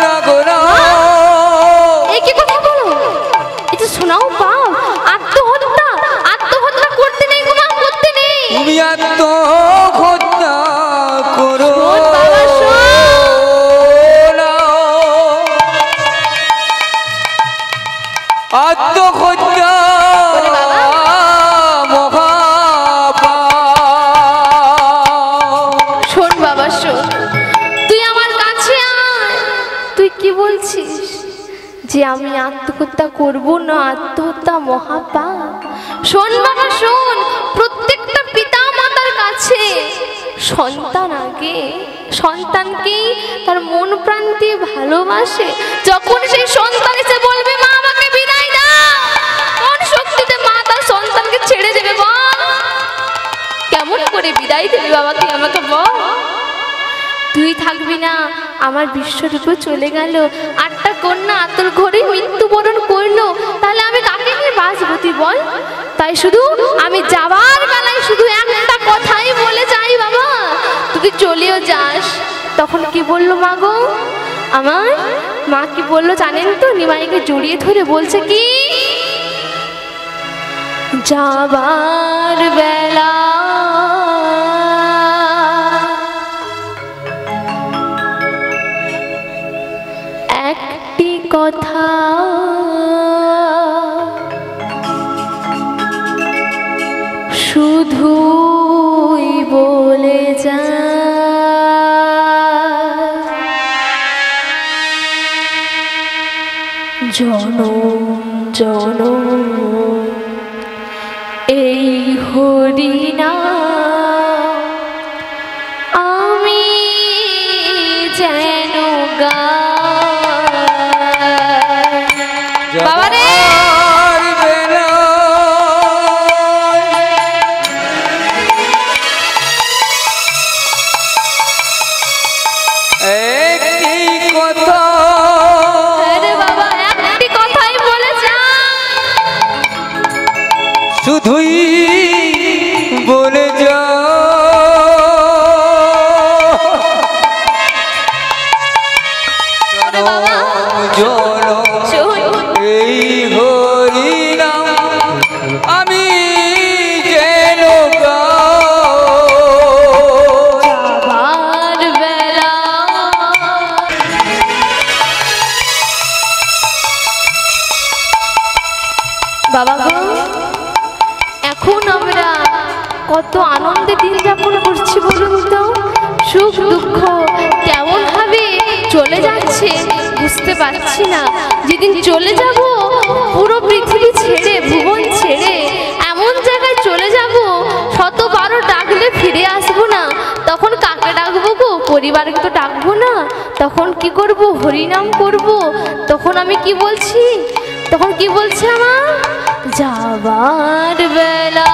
না গো না। এই কি কথা বলো, এটা শোনাও পাপ, আত্মহত্যা, আত্মহত্যা করতে নেই গো মা, করতে নেই। তুমি আত্মহত্যা করো শোন বাবা শোন, না, আত্মহত্যা বলে বাবা। মহাপাপ। শোন বাবা শোন, তুই আমার কাছে আয়, তুই কি বলছিস যে আমি আত্মহত্যা করব না, আত্মহত্যা মহাপাপ। শোন বাবা শোন, প্রত্যেকটা পিতা মাতার কাছে সন্তান আগে, সন্তানকে তার মন প্রাণ দিয়ে ভালোবাসে, যখন সেই সন্তান এসে বলবে মা আমাকে বিদায় দাও, কোন শক্তিতে মা তার সন্তানকে ছেড়ে দেবে বল, কেমন করে বিদায় দেবে বাবা তুই আমাকে বল। তুই থাকবি না, আমার বিশ্বরূপে চলে গেল, 8টা কন্যা আতর ঘরে মৃত্যুবরণ করলো, তাহলে আমি কাকে নিয়ে বাঁচবো তুই বল। তাই শুধু আমি যাবার বেলায় শুধু একটা কথাই বলে যাই বাবা, তুই চলেও যাস। তখন কি বললো মা গো, আমার মা কি বললো জানেন তো, নিমাইকে জড়িয়ে ধরে বলছে কি, যাবার বেলা একটি কথা শুধুই বলে যা, জনম জনম এই হরিনাম আমি যেন গাই। বাবা রে যাবার বেলায় একটি কথা, আরে বাবা একটি কথাই বলে যা, শুধুই বলে যা। বুঝতে পারছি না, যেদিন চলে যাব পুরো পৃথিবী ছেড়ে, ভুবন ছেড়ে এমন জায়গায় চলে যাব, 100 ডাকলে ফিরে আসবো না। তখন কাকে ডাকবো গো? পরিবারকে তো ডাকবো না। তখন কি করব? হরিনাম করব। তখন আমি কি বলছি? তখন কি বলছে আমার? যাবার বেলা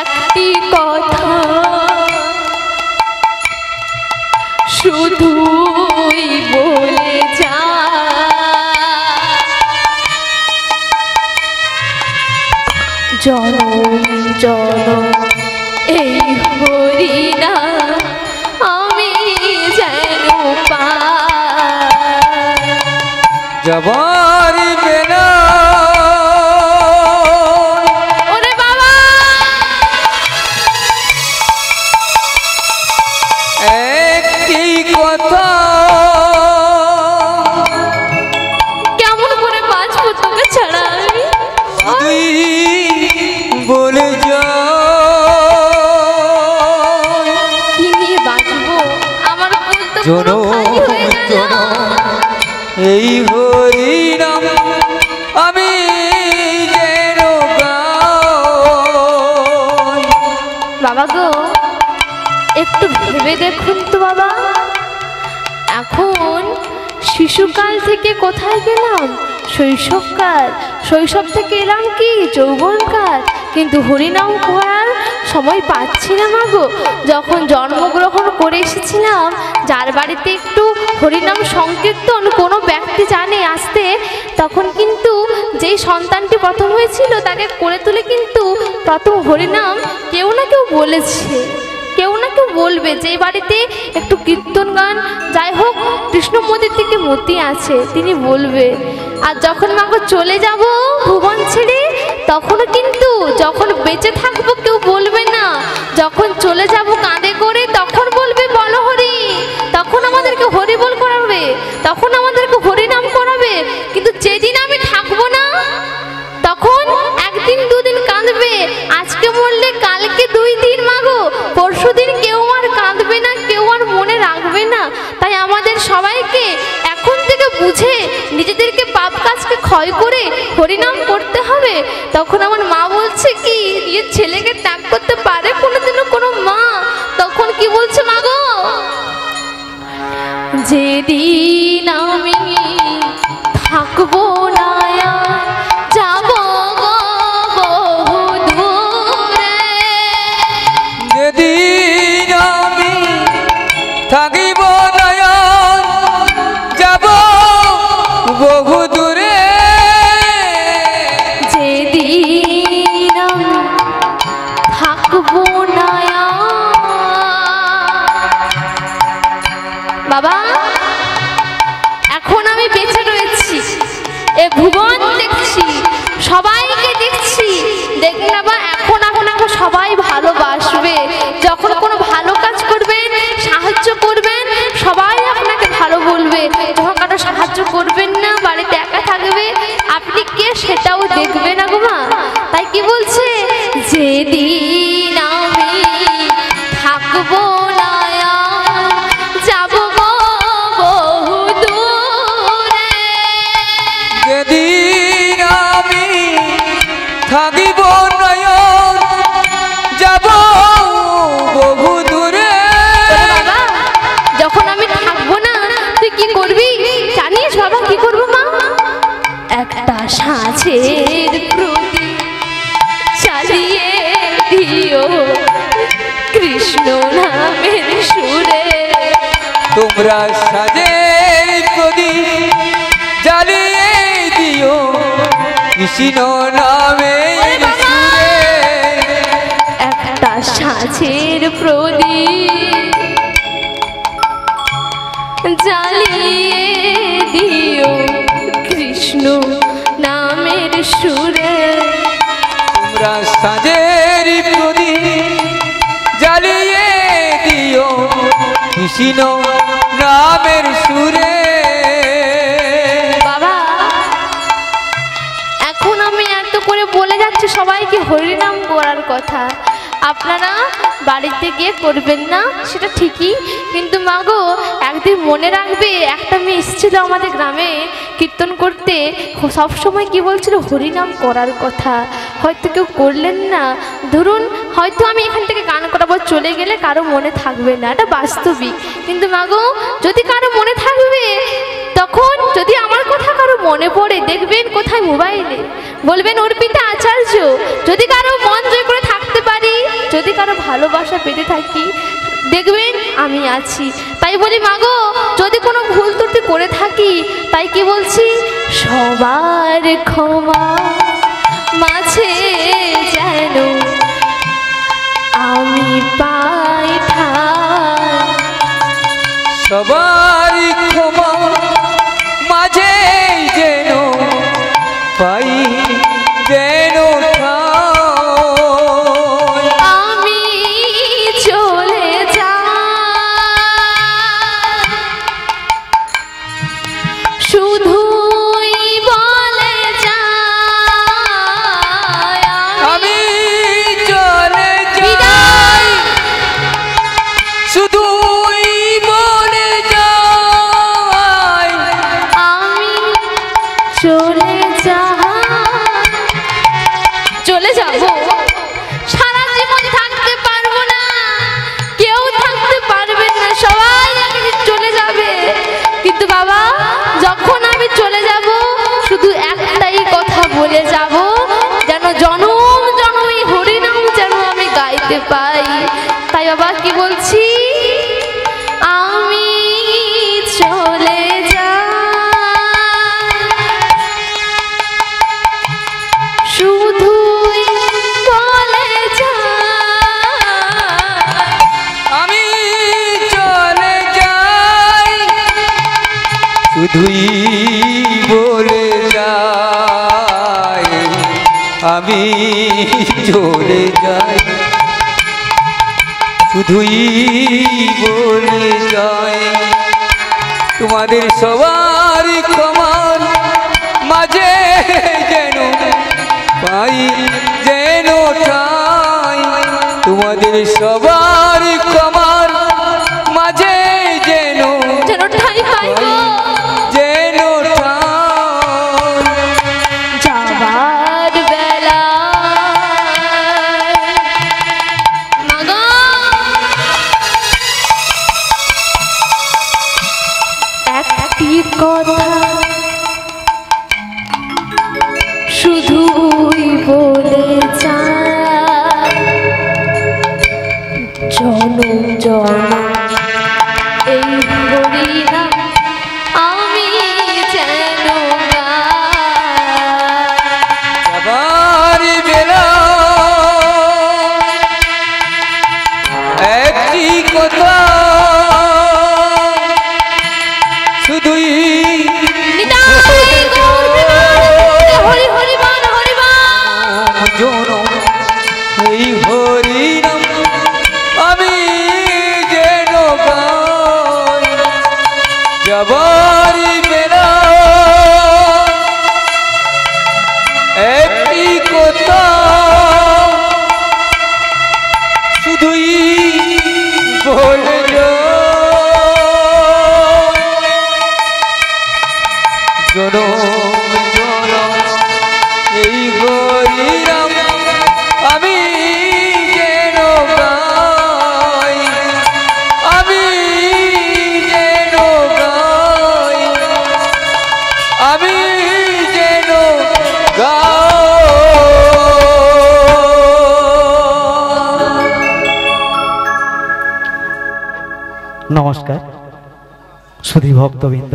একটি কথা শুধুই বলে যা, জনম জনম এই হরিনাম আমি যেন পাই। যাবার বেলা ওরে বাবা, একটি কথা কেমন করে বাঁচবো তোকে ছাড়া আমি? তুই বলে যা। কি নিয়ে বাঁচবো? আমার বলতে জনম জনম এই হরিনাম আমি যেন গাই। বাবা গো, একটু ভেবে দেখুন তো বাবা, এখন শিশুকাল থেকে কোথায় গেলাম? শৈশবকাল। শৈশব থেকে এলাম কি যৌবনকাল, কিন্তু হরিনাম করার সময় পাচ্ছি না মা গো। যখন জন্মগ্রহণ করে এসেছিলাম, যার বাড়িতে একটু হরিনাম সংকীর্তন কোনো ব্যক্তি জানে আসতে, তখন কিন্তু যেই সন্তানটি প্রথম হয়েছিল তাকে কোলে তুলে কিন্তু প্রথম হরিনাম কেউ না কেউ বলেছে, কেউ না কেউ বলবে। যে বাড়িতে একটু কীর্তন গান, যাই হোক কৃষ্ণ মন্দির থেকে মূর্তি আছে, তিনি বলবে। আর যখন মাকে চলে যাব ভুবন ছেড়ে, তখনও কিন্তু যখন বেঁচে থাকবো কেউ বলবে না, যখন চলে যাব কাঁধে করে তখন বলবে বলো হরি। তখন আমাদেরকে হরি বল করাবে, তখন আমাদেরকে হরিনাম করাবে। কিন্তু যেদিন আমি থাকবো না, তখন একদিন দুদিন কাঁদবে। আজকে মরলে কালকে 2 দিন মাগো, পরশু দিন কেউ আর কাঁদবে না, কেউ আর মনে রাখবে না। তাই আমাদের সবাইকে এখন থেকে বুঝে নিজেদেরকে পাপ কাজকে ক্ষয় করে হরিনাম করতে হবে। তখন আমার মা বলছে কি, নিজের ছেলেকে ত্যাগ করতে পারে কোনোদিনও কোনো মা? তখন কি বলছে মা গো? যেদিন আমি থাকবো না যাব গো বহু দূরে, যেদিন আমি থাকিব না যাব বহু দূরে। যেদিন আমি থাকবো না। বাবা, এখন আমি বেঁচে রয়েছি, এ ভুবন দেখছি, সবাইকে দেখছি, দেখলে বাবা এখন এখন এখন সবাই ভালোবাসবে। যখন কোনো ভালো কাজ করবেন, সাহায্য করবেন, সবাই আপনাকে ভালো বলবে। যখন কারো সাহায্য করবেন না, বাড়িতে একা থাকবে, আপনি কে সেটাও দেখবে না গো মা। তাই কি বলছে? যেদিন আমি থাকবো না যাব গো বহু দূরে, যেদিন আমি থাকিব না যাব বহু দূরে। বাবা, যখন আমি থাকবো না তুই কি করবি জানিস বাবা? কি করবো মা? একটা সাঁঝের প্রদীপ চালিয়ে দিও কৃষ্ণ নামের সুরে। তোমরা সাজের প্রদীপ জ্বালিয়ে দিও কৃষ্ণ নামের সুরে। একটা সাঁঝের প্রদীপ জ্বালিয়ে দিও কৃষ্ণ নামের সুরে। তোমরা সাজের প্রদীপ জ্বালিয়ে দিও কৃষ্ণ নামের সুরে। বাবা, এখন আমি এত করে বলে যাচ্ছি সবাইকে হরিনাম করার কথা, আপনারা বাড়িতে গিয়ে করবেন না সেটা ঠিকই, কিন্তু মাগো একদিন মনে রাখবে একটা মেয়ে এসেছিল আমাদের গ্রামে কীর্তন করতে, সব সময় কি বলছিল হরিনাম করার কথা, হয়তো কেউ করলেন না। ধরুন হয়তো আমি এখান থেকে গান করাবো, চলে গেলে কারো মনে থাকবে না, এটা বাস্তবিক। কিন্তু মাগো যদি কারো মনে থাকবে, তখন যদি আমার কথা কারো মনে পড়ে, দেখবেন কোথায় মোবাইলে বলবেন অর্পিতা আচার্য। যদি কারো মন জয় করে থাকতে পারি, যদি কারো ভালোবাসা পেতে থাকি, দেখবেন আমি আছি। তাই বলি মাগো যদি কোনো ভুল ত্রুটি করে থাকি, তাই কি বলছি, সবার ক্ষমা মাঝে যেন আমি পাই ঠাঁই। সবার ক্ষমা মাঝে যেন পাই যেন ঠাঁই। আমি চলে যাই শুধুই বলে যাই, আমি চলে যাই শুধুই বলে যাই। আমি চলে চলে যাব, সারা জীবন থাকতে পারবো না, কেউ থাকতে পারবে না, সবাই একদিন চলে যাবে। কিন্তু বাবা যখন আমি চলে যাব, শুধু একটাই কথা বলে যাব, যেন জনম জনমই হরিনাম যেন আমি গাইতে পাই। তাই বাবা কি বলছি, আমি চলে শুধুই বলে যাই। আমি চলে যাই শুধুই বলে যাই। আমি চলে যাই শুধুই বলে যাই। তোমাদের সবার ক্ষমার মাঝে যেন পাই যেন ঠাঁই। তোমাদের সবার ক্ষমার মাঝে যেন যেন ঠাঁই পাই গো, যেন ঠাঁই। যাবার বেলা মাগো একটি কথা শুধুই বলে যাই, জনম জনম এই হরিনাম আমি যেন গাই। যাবার বেলা একটি কথা শুধুই নিতাই গৌর প্রেমানন্দে হরি হরি বল হরি বল। জনম এই হরিনাম আমি যেন গাই। যাবার বেলা একটি কথা শুধুই বলে জনম জনম এই হরিনাম আমি যেন গাই। আমি যেন গাই। আমি যেন নমস্কার সুধী ভক্তবৃন্দ,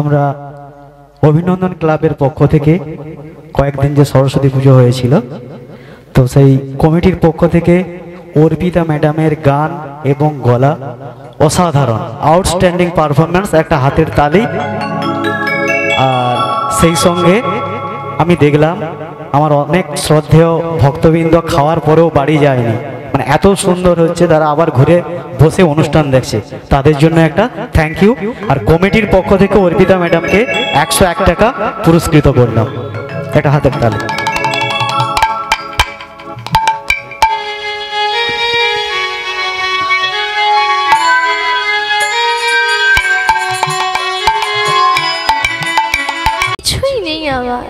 আমরা অভিনন্দন ক্লাবের পক্ষ থেকে কয়েকদিন যে সরস্বতী পুজো হয়েছিল, তো সেই কমিটির পক্ষ থেকে অর্পিতা ম্যাডামের গান এবং গলা অসাধারণ, আউটস্ট্যান্ডিং পারফরম্যান্স, একটা হাতের তালি। আর সেই সঙ্গে আমি দেখলাম আমার অনেক শ্রদ্ধেয় ভক্তবৃন্দ খাওয়ার পরেও বাড়ি যায়নি, মানে এত সুন্দর হচ্ছে, তারা আবার ঘুরে বসে অনুষ্ঠান দেখছে। তাদের জন্য একটা থ্যাংক ইউ। আর কমিটির পক্ষ থেকে অর্পিতা ম্যাডামকে 101 টাকা পুরস্কৃত করলাম, একটা হাতের তালি। নেই আমার।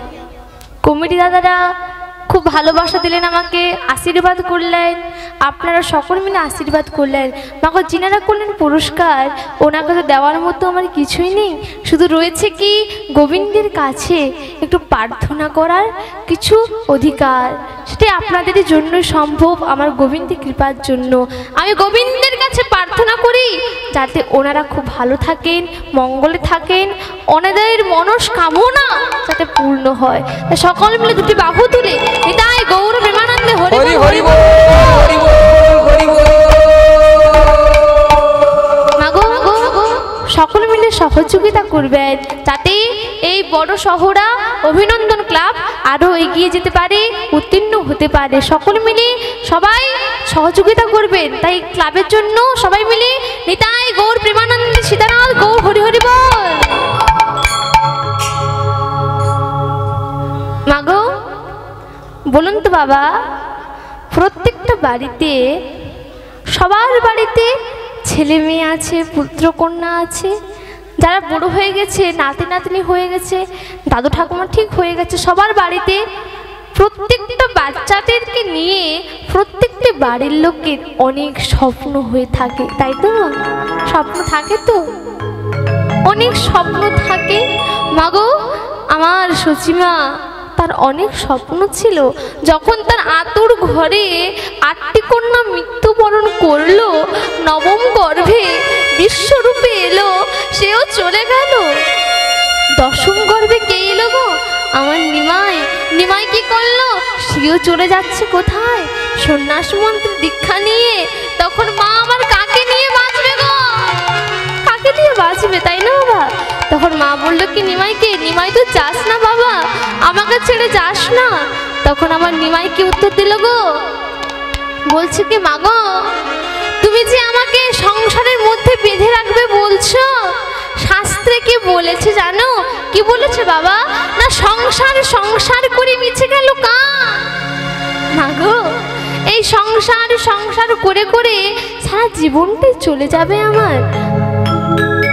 কমিটি দাদারা খুব ভালোবাসা দিলেন, আমাকে আশীর্বাদ করলেন, আপনারা সকল মিলে আশীর্বাদ করলেন। মাকে যিনারা করলেন পুরস্কার, ওনাকে তো দেওয়ার মতো আমার কিছুই নেই। শুধু রয়েছে কি গোবিন্দের কাছে একটু প্রার্থনা করার কিছু অধিকার, সেটাই আপনাদের জন্যই সম্ভব, আমার গোবিন্দের কৃপার জন্য। আমি গোবিন্দের কাছে প্রার্থনা করি যাতে ওনারা খুব ভালো থাকেন, মঙ্গলে থাকেন, ওনাদের মনস্কামনা যাতে পূর্ণ হয়। তাই সকল মিলে দুটি বাহু তুলে নিতাই গৌর প্রেমানন্দে হরি হরি হরি বল, হরি বল, হরি বল। মাগো সকল মিলে সহযোগিতা করবেন যাতে এই বড় শহরা অভিনন্দন ক্লাব আরো এগিয়ে যেতে পারে, উত্তীর্ণ হতে পারে। সকল মিলে সবাই সহযোগিতা করবেন। তাই ক্লাবের জন্য সবাই মিলে নিতাই গৌর প্রেমানন্দে সীতারাম গৌর হরি হরি বল। মাগো বলুন তো বাবা, প্রত্যেকটা বাড়িতে সবার বাড়িতে ছেলে মেয়ে আছে, পুত্র কন্যা আছে, যারা বড় হয়ে গেছে, নাতি নাতনি হয়ে গেছে, দাদু ঠাকুমা ঠিক হয়ে গেছে, সবার বাড়িতে প্রত্যেকটা বাচ্চাদেরকে নিয়ে প্রত্যেকটা বাড়ির লোকের অনেক স্বপ্ন হয়ে থাকে, তাই তো? স্বপ্ন থাকে তো, অনেক স্বপ্ন থাকে। মাগো আমার সচিমা তার অনেক স্বপ্ন ছিল, যখন তার আতুর ঘরে 8টি কন্যা মৃত্যুবরণ করলো, নবম গর্ভে বিশ্বরূপে এলো, সেও চলে গেল। 10ম গর্ভে কে এলো গো? আমার নিমাই। নিমাই কি করলো? সেও চলে যাচ্ছে কোথায়? সন্ন্যাস মন্ত্রের দীক্ষা নিয়ে। তখন মা আমার কাকে নিয়ে বাঁচবে গো? কাকে নিয়ে বাঁচবে, তাই না বাবা? তখন মা বললো কি নিমাইকে, নিমাই তো যাস না বাবা, আমাকে ছেড়ে যাস না। তখন আমার নিমাই কি উত্তর দিল গো? বলছে কি মা গো, তুমি যে আমাকে সংসারের মধ্যে বেঁধে রাখবে বলছো, শাস্ত্রে কি বলেছে জানো? কি বলেছে বাবা? না সংসার সংসার করে মিছে গেল কা। মা গো এই সংসার সংসার করে করে সারা জীবনটাই চলে যাবে আমার।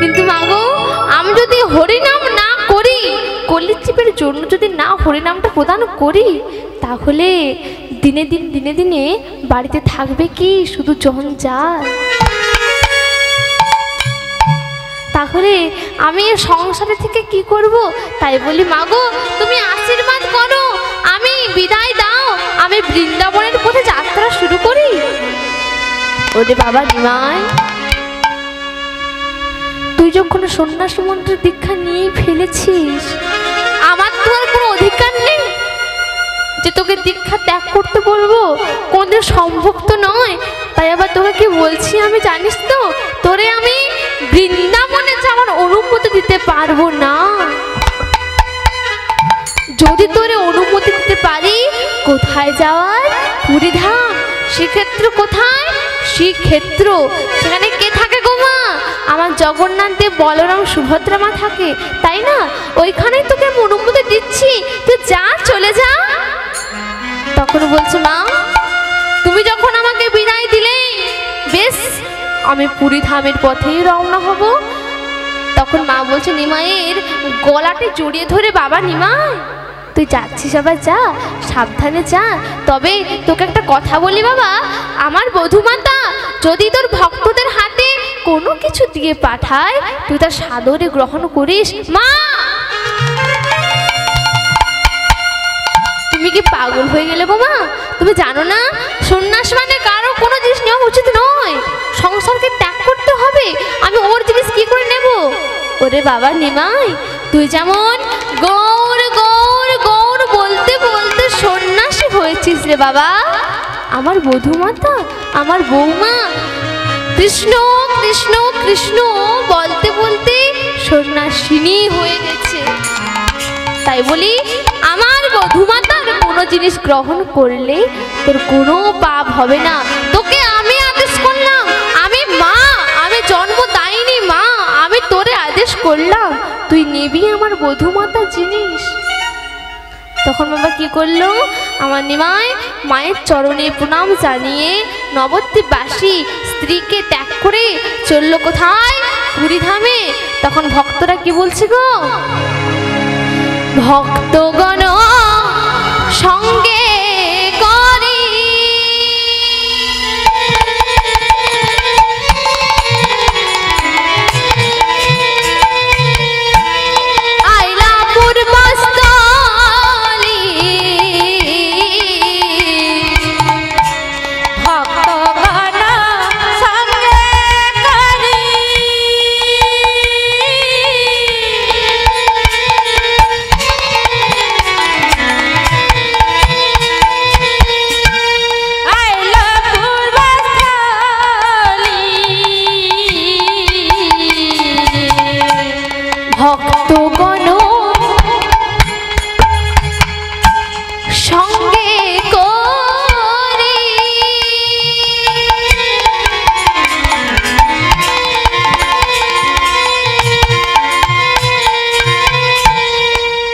কিন্তু মা গো আমি যদি হরিনাম না করি, কলিজীবের জন্য যদি না হরিনামটা প্রদান করি, তাহলে দিনে দিনে বাড়িতে থাকবে কি শুধু জঞ্জাল। তাহলে আমি সংসারে থেকে কি করব? তাই বলি মা গো তুমি আশীর্বাদ করো, আমি বিদায় দাও, আমি বৃন্দাবনের পথে যাত্রা শুরু করি। ওরে বাবা নিমাই, তুই যখন সন্ন্যাসী মন্ত্রের দীক্ষা নিয়ে ফেলেছিস, আমার তো আর কোনো অধিকার নেই যে তোকে দীক্ষা ত্যাগ করতে বলবো, কোনদিন সম্ভব তো নয়। তাই আবার তোকে কি বলছি আমি জানিস তো, তোরে আমি বৃন্দাবনে যাওয়ার অনুমতি দিতে পারবো না। যদি তোরে অনুমতি দিতে পারি, কোথায় যাওয়ার? পুরীধাম। শ্রীক্ষেত্র কোথায়? শ্রীক্ষেত্র। সেখানে কে থাকে গো মা? আমার জগন্নাথ দেব, বলরাম, সুভদ্রা মা থাকে, তাই না? ওইখানেই তোকে আমি অনুমতি দিচ্ছি, তুই যা, চলে যা। তখন বলছে মা তুমি যখন আমাকে বিদায় দিলে, বেশ আমি পুরীধামের পথেই রওনা হব। তখন মা বলছে নিমাইয়ের গলাটি জড়িয়ে ধরে, বাবা নিমাই তুই যাচ্ছিস আবার যা, সাবধানে যা। তবে তোকে একটা কথা বলি বাবা, আমার বধূমাতা যদি তোর ভক্তদের হাতে কোনো কিছু দিয়ে পাঠায়, তুই তার সাদরে গ্রহণ করিস। মা তুমি কি পাগল হয়ে গেলে গো মা? তুমি জানো না সন্ন্যাস মানে কারো কোনো জিনিস নেওয়া উচিত নয়, সংসারকে ত্যাগ করতে হবে। আমি ওর জিনিস কি করে নেব? ওরে বাবা নিমাই, তুই যেমন গৌর গৌর গৌর বলতে বলতে সন্ন্যাসী হয়েছিস রে বাবা, আমার বধূমাতা, আমার বৌমা কৃষ্ণ কৃষ্ণ কৃষ্ণ বলতে বলতে সন্ন্যাসিনী হয়ে গেছে। তাই বলি আমার বধূমাতার কোনো জিনিস গ্রহণ করলে তোর কোনো পাপ হবে না। তোকে আমি আদেশ করলাম, আমি মা, আমি জন্মদায়িনী মা, আমি তোরে আদেশ করলাম, তুই নেবি আমার বধূমাতার জিনিস। তখন বাবা কি করলো? আমার নিমাই মায়ের চরণে প্রণাম জানিয়ে নবদ্বীপবাসী স্ত্রীকে ত্যাগ করে চললো কোথায়? পুরীধামে। তখন ভক্তরা কি বলছে গো? ভক্তগণ সঙ্গে করি আইলা পূর্বস্থলী ভক্তগণ সঙ্গে করি আইলা পূর্বস্থলী ভক্তগণ সঙ্গে করি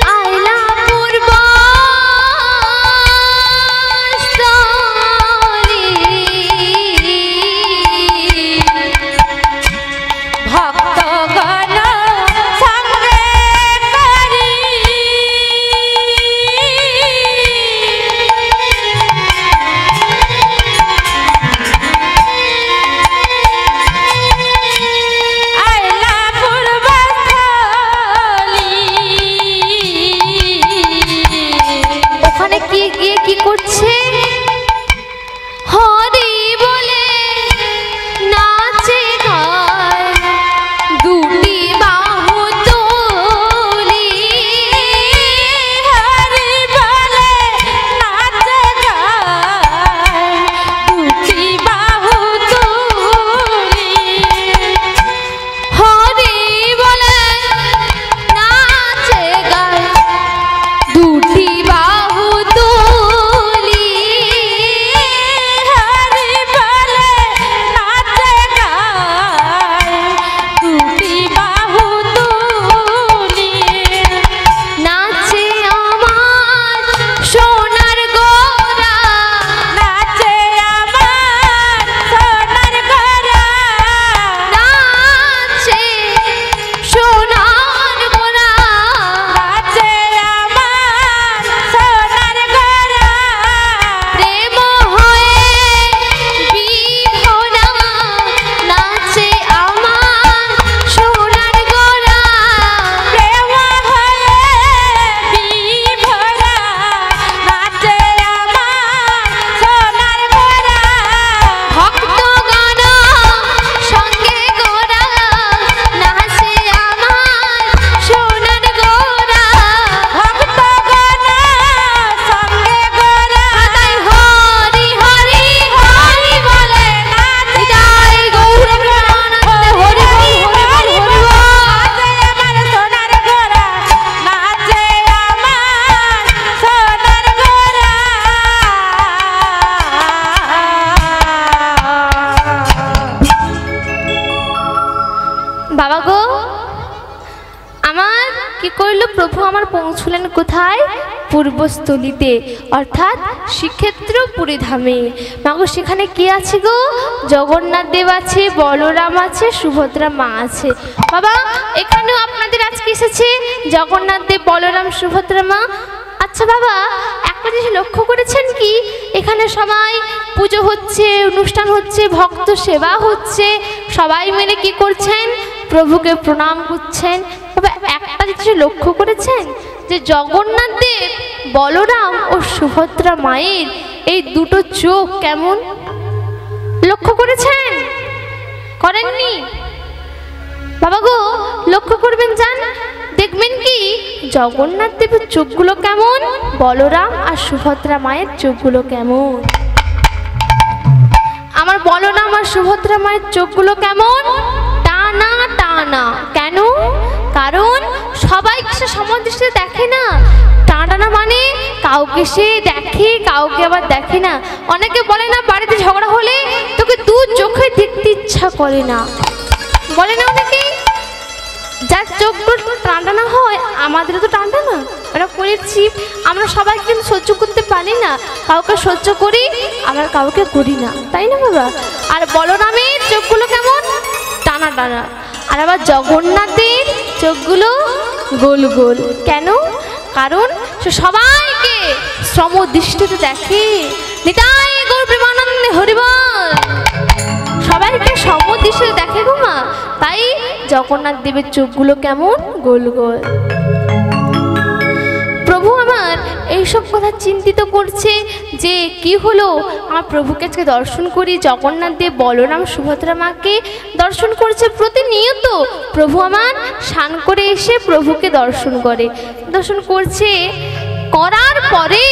আইলা পূর্বস্থলী ভক্তগণ সঙ্গে করি আইলা পূর্বস্থলী ওখানে কি গিয়ে কি করছে হরি বলে নাচে গায় দুটি বাহু তুলি হরি বলে নাচে গায় দুটি বাহু তুলি হরি বলে নাচে গায় দুটি বাহু তুলি হরি বলে নাচে গায় দুটি বাহু তুলি নাচে আমার সোনার গোরা নাচে আমার সোনার গোরা নাচে সোনার গোরা নাচে আমার সোনার গোরা প্রেম হয়ে বিভোরা নাচে আমার সোনার গোরা প্রেম হয়ে বিভোরা নাচে আমার সোনার গোরা ভক্তগণ সঙ্গে গোরা নাচে আমার সোনার গোরা ভক্তগণ সঙ্গে গোরা তাই হরি হরি হরি বলে নাচি যাই গৌর প্রেমানন্দে হরি বল হরি বল হরি বল নাচে আমার সোনার গোরা নাচে আমার সোনার গোরা বাবা গো আমার কি করলো প্রভু আমার পৌঁছলেন কোথায় পূর্বস্থলীতে অর্থাৎ শ্রীক্ষেত্র পুরী ধামে মাগো সেখানে কে আছে গো জগন্নাথ দেব আছে বলরাম আছে সুভদ্রা মা আছে বাবা এখানেও আপনাদের আজকে এসেছে জগন্নাথ দেব বলরাম সুভদ্রা মা আচ্ছা বাবা একটা জিনিস লক্ষ্য করেছেন কি এখানে সবাই পুজো হচ্ছে অনুষ্ঠান হচ্ছে ভক্ত সেবা হচ্ছে সবাই মিলে কি করছেন প্রভুকে প্রণাম করছেন বাবা একটা জিনিস লক্ষ্য করেছেন যে জগন্নাথ দেব বলরাম ও সুভদ্রা মায়ের এই দুটো চোখ কেমন লক্ষ্য করেছেন করেননি বাবা গো লক্ষ্য করবেন যান দেখবেন কি জগন্নাথ দেবের চোখগুলো কেমন বলরাম আর সুভদ্রা মায়ের চোখগুলো কেমন আমার বলরাম আর সুভদ্রা মায়ের চোখগুলো কেমন টানা টানা কেন কারণ সবাই সে সমান দৃষ্টিতে দেখে না টানা টানা মানে কাউকে সে দেখে কাউকে আবার দেখে না অনেকে বলে না বাড়িতে ঝগড়া হলে তোকে দু চোখে দেখতে ইচ্ছা করে না বলে না অনেকে যার চোখগুলো টানটানা হয় আমাদেরও তো টানটানা আমরা করেছি আমরা সবাই কিন্তু সহ্য করতে পারি না কাউকে সহ্য করি আবার কাউকে করি না তাই না বাবা আর বলরামের চোখগুলো কেমন টানা টানা আর আবার জগন্নাথের চোখগুলো গোল গোল কেন কারণ সে সবাইকে সমদৃষ্টিতে দেখে। নিতাই গৌর প্রেমানন্দে হরিবল। সবাইকে সমদৃষ্টিতে দেখে গো মা, তাই জগন্নাথ দেবের চোখগুলো কেমন গোল গোল। প্রভু আমার এইসব কথা চিন্তিত করছে যে কি হলো, আমার প্রভুকে আজকে দর্শন করি। জগন্নাথ দেব বলরাম সুভদ্রা মাকে দর্শন করছে প্রতিনিয়ত। প্রভু আমার স্নান করে এসে প্রভুকে দর্শন করে, দর্শন করছে, করার পরে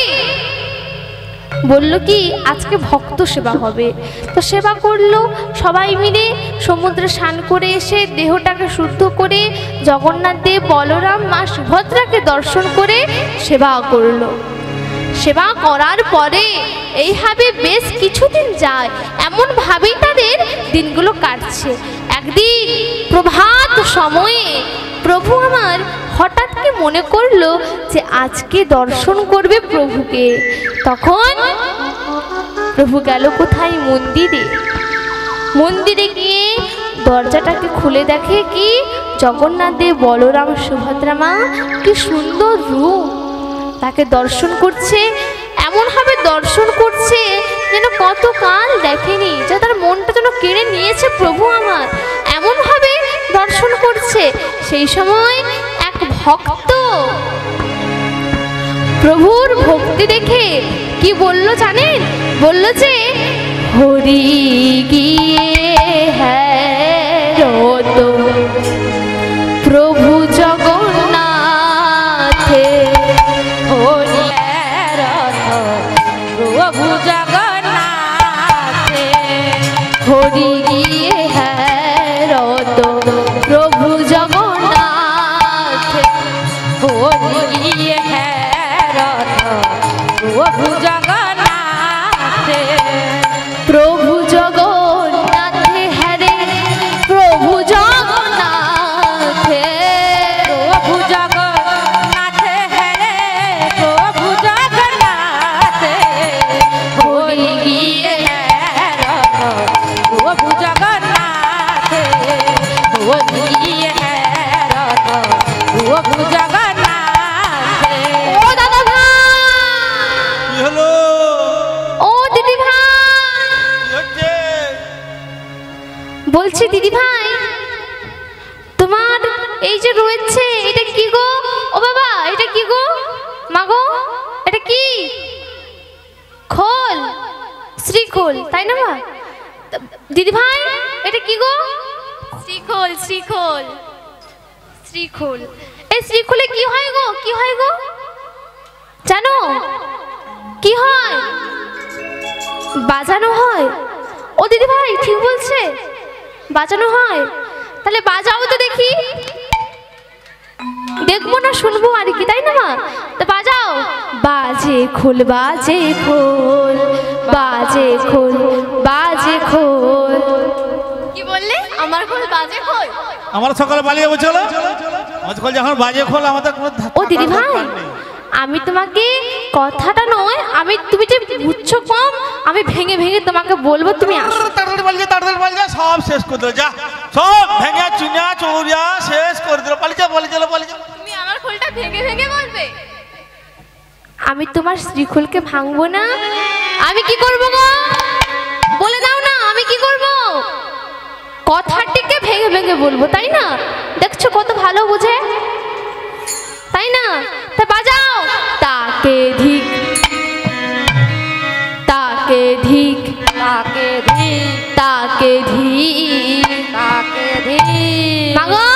বলল কি আজকে ভক্ত সেবা হবে। তো সেবা করলো সবাই মিলে, সমুদ্রে স্নান করে এসে দেহটাকে শুদ্ধ করে জগন্নাথ দেব বলরাম মা সুভদ্রাকে দর্শন করে সেবা করলো। সেবা করার পরে এইভাবে বেশ কিছুদিন যায়, এমনভাবেই তাদের দিনগুলো কাটছে। একদিন প্রভাত সময়ে প্রভু আমার হঠাৎ কি মনে করলো যে আজকে দর্শন করবে প্রভুকে। তখন প্রভু গেল কোথায়? মন্দিরে। মন্দিরে গিয়ে দরজাটাকে খুলে দেখে কি জগন্নাথ দেব বলরাম সুভদ্রা মা, কি সুন্দর রূপ, তাকে দর্শন করছে। এমনভাবে দর্শন করছে যেন কতকাল দেখেনি, যে তার মনটা যেন কেড়ে নিয়েছে প্রভু আমার, এমনভাবে দর্শন করছে। সেই সময় এক ভক্ত প্রভুর ভক্তি দেখে কি বলল জানেন? বলল যে হরি গিয়ে হ্যাঁ তো প্রভু জগন্নাথে, হরি রথ প্রভু জগন্নাথে, হরি গিয়ে হ্যাঁ তো প্রভু জগন্নাথে, হরি গিয়ে হ্যাঁ রথ প্রভু জগন্নাথে, প্রভু জগন্নাথে হরে প্রভু জগন্নাথে, প্রভু জগন্নাথে হরে প্রভু জগন্নাথে, হরি গিয়ে হ্যাঁ রথ প্রভু জগন্নাথে, হরি গিয়ে হ্যাঁ রথ প্রভু জগন্নাথে। ও দাদা ভাই, কি হলো? ও দিদি ভাই, কি হচ্ছে? বলছি দিদি ভাই, তোমার এই যে রয়েছে এটা কি গো? ও বাবা, এটা কি গো? মা গো, এটা কি? খোল, শ্রীখোল, তাই না মা? দিদি ভাই, এটা কি গো? শ্রীখোল, শ্রীখোল, শ্রীখোল। এই শ্রীখোলে কি হয় গো? কি হয় গো জানো? কি হয়? বাজানো হয়। ও দিদি ভাই ঠিক বলছে, বাজানো হয়। তাহলে বাজাও তো দেখি, দেখবো না শুনবো আর কি, তাই না মা? তো বাজাও। বাজে খোল, বাজে খোল, বাজে খোল, বাজে খোল। কি বললে? আমার খোল বাজে খোল? আমার সকালে পালিয়ে বলছিল আজকাল যখন বাজে খোল আমাদের কোনো ও দিদি ভাই, আমি তোমাকে কথাটা নয়, আমি তুমি যে বুঝছো কম, আমি ভেঙে ভেঙে তোমাকে বলবো, তুমি আসো। তাড়াতাড়ি পালিয়ে যা, সব শেষ করে দিল, যা সব ভেঙে চুনিয়া চৌরিয়া শেষ করে দিল। পালিয়ে যা, পালিয়ে যা। তুমি আমার খোলটা ভেঙে ভেঙে বলবে? আমি তোমার শ্রীখোলকে ভাঙবো না। আমি কি করবো গো? বলে দাও না, আমি কি করব? কথাটিকে ভেঙে ভেঙে বলবো, তাই না? দেখছো কত ভালো বুঝে, তাই না? তা বাজাও। তাকে ধিক, তাকে ধিক, তাকে ধিক, তাকে ধিক, তাকে ধিক। মাগো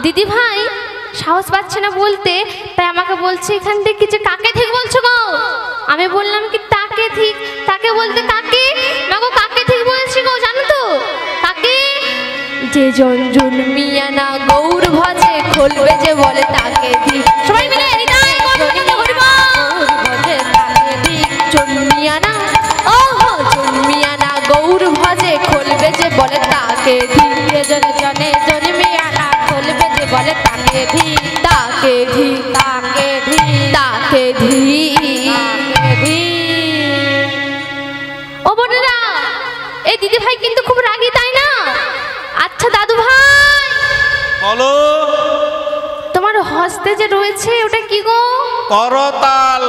দিদি ভাই সাহস পাচ্ছে না বলতে, তাই আমাকে বলছে এখান থেকে যে কাকে ঠিক বলছো গো? আমি বললাম কি তাকে ঠিক, তাকে বলতে কাকে? মাগো কাকে ঠিক বলছি গো, জানো তো কাকে? যে জঞ্জুন মিয়া না গৌর ভজে খোলবে যে বলে তাকে ঠিক। সবাই মিলে হৃদয় গৌর হরিব ভজে তাকে ধিক, জন্মিয়া না, ওহো জন্মিয়া না গৌর ভজে খোলবে যে বলে তাকে ঠিক। জনে জনে জন্মিয়া না খোলবে যে বলে তাকে ধিক, তাকে ঠিক, তাকে ধিক, তাকে ঠিক। তাকে ধিক। ও বোনেরা, এই দিদি ভাই কিন্তু খুব রাগী, তাই না? আচ্ছা দাদু ভাই, বলো। তোমার হস্তে যে রয়েছে ওটা কি গো? করতাল।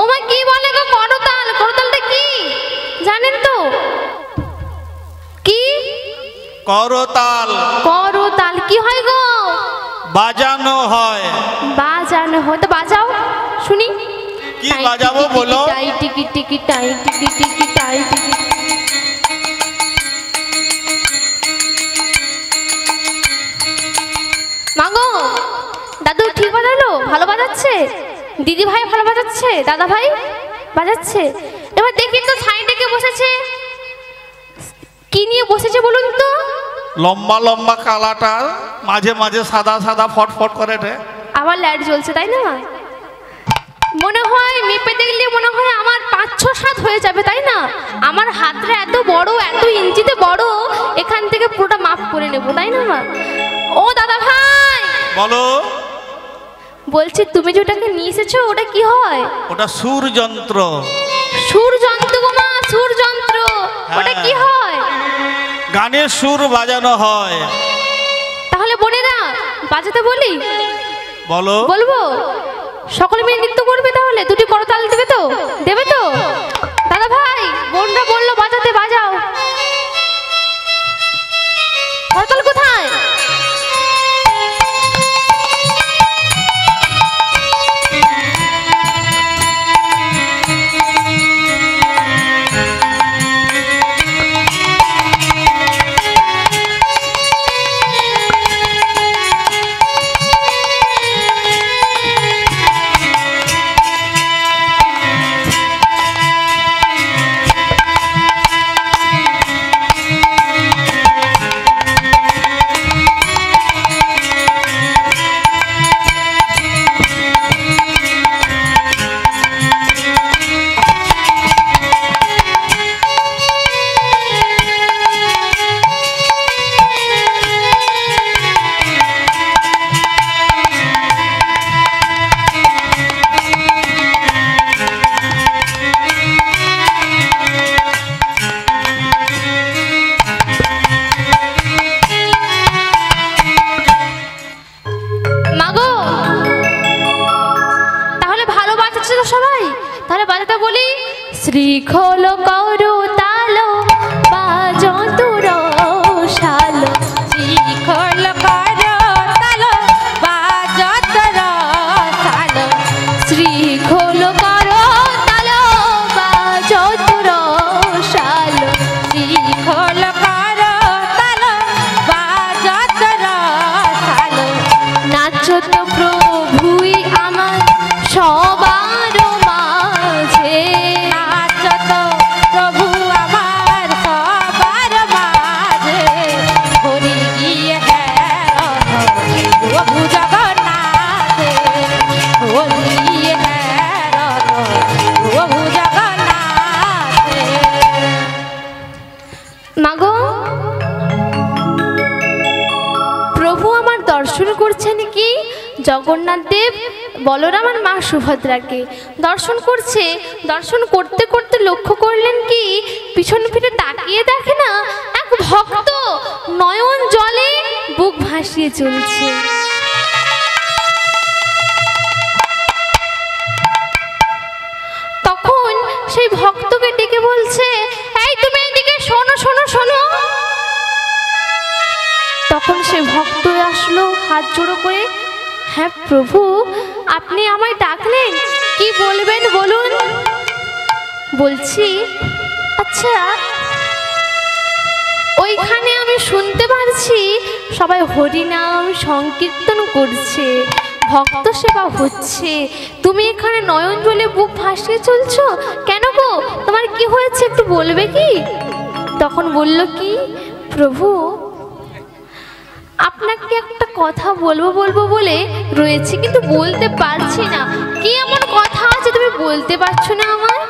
ওমা কি বলে গো করতাল? করতালটা কি জানেন তো? কি করতাল? করতাল কি হয় গো? বাজানো হয়। বাজানো হয়, তো বাজাও শুনি। কি বাজাবো বলো? টাই টিকি টিকি টাই টিকি টিকি টাই টিকি। মাগো দাদু ঠিক বাজালো? ভালো বাজাচ্ছে? দিদি ভাই ভালো বাজাচ্ছে? দাদা ভাই বাজাচ্ছে? এবার দেখি তো সাইডে কে বসেছে, কি নিয়ে বসেছে বলুন তো? লম্বা লম্বা কালাটা, মাঝে মাঝে সাদা সাদা ফটফট করে রে। আবার লাইট জ্বলছে তাই না? মনে হয় মেপে দেখলে মনে হয় আমার 5-6-7 হয়ে যাবে তাই না? আমার হাতটা এত বড়, এত ইঞ্চিতে বড়, এখান থেকে পুরোটা মাপ করে নেব তাই না? ও দাদা ভাই বলো। বলছি তুমি যে ওটাকে নিয়ে এসেছো ওটা কি হয়? ওটা সুর যন্ত্র। সুর যন্ত্র গো মা, সুর যন্ত্র। ওটা কি হয়? গানের সুর বাজানো হয়। তাহলে বোনেরা বাজাতে বলি? বলো। বলবো? সকলে মিলে নৃত্য করবে তাহলে? দুটি করতাল দেবে তো? দেবে তো? দাদা ভাই বোনরা বললো বাজাতে, বাজাও। করতাল কোথায়? শ্রীখোল করো তালো বাজো তুর শালো। শ্রীখোল করো তালো বাজো তোর শালো। শ্রীখোল করো তালো বাজো তুর শালো। শ্রীখোল করো তালো বাজো তোর শালো। নাচো তো প্রভুই আমার সবার মাঝে। নাচো তো প্রভু আমার সবার মাঝে। হরি গিয়ে প্রভু জগন্নাথে। হরি গিয়ে প্রভু জগন্নাথে। মাগো প্রভু আমার দর্শন করছেন কি? জগন্নাথ দেব বলরাম আর মা সুভদ্রাকে দর্শন করছে। দর্শন করতে করতে লক্ষ্য করলেন কি পিছন ফিরে তাকিয়ে দেখে না এক ভক্ত নয়ন জলে বুক ভাসিয়ে চলছে। তখন সেই ভক্তকে ডেকে বলছে, এই তুমি এদিকে শোনো শোনো শোনো। তখন সে ভক্ত আসলো হাত জোড়ো করে, হ্যাঁ প্রভু আপনি আমায় ডাকলেন, কি বলবেন বলুন। বলছি আচ্ছা ওইখানে আমি শুনতে পারছি সবাই হরিনাম সংকীর্তন করছে, ভক্ত সেবা হচ্ছে, তুমি এখানে নয়ন জলে বুক ভাসিয়ে চলছো কেন গো? তোমার কি হয়েছে একটু বলবে কি? তখন বলল কি, প্রভু আপনাকে একটা কথা বলবো বলবো বলে রয়েছে কিন্তু বলতে পারছি না। কি এমন কথা আছে তুমি বলতে পারছো না আমায়?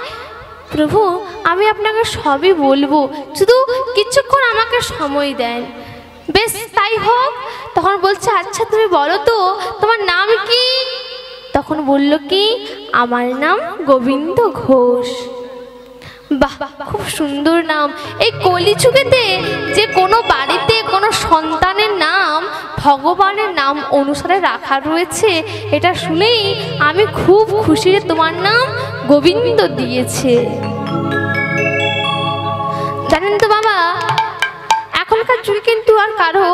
প্রভু আমি আপনাকে সবই বলবো, শুধু কিছুক্ষণ আমাকে সময় দেন। বেশ তাই হোক। তখন বলছে আচ্ছা তুমি বলো তো তোমার নাম কি? তখন বলল কি, আমার নাম গোবিন্দ ঘোষ। বাহ খুব সুন্দর নাম। এই কলিযুগেতে যে কোনো বাড়িতে কোনো সন্তানের নাম ভগবানের নাম অনুসারে রাখা রয়েছে, এটা শুনেই আমি খুব খুশি যে তোমার নাম গোবিন্দ দিয়েছে। জানেন তো বাবা, এখনকার যুগে কিন্তু আর কারো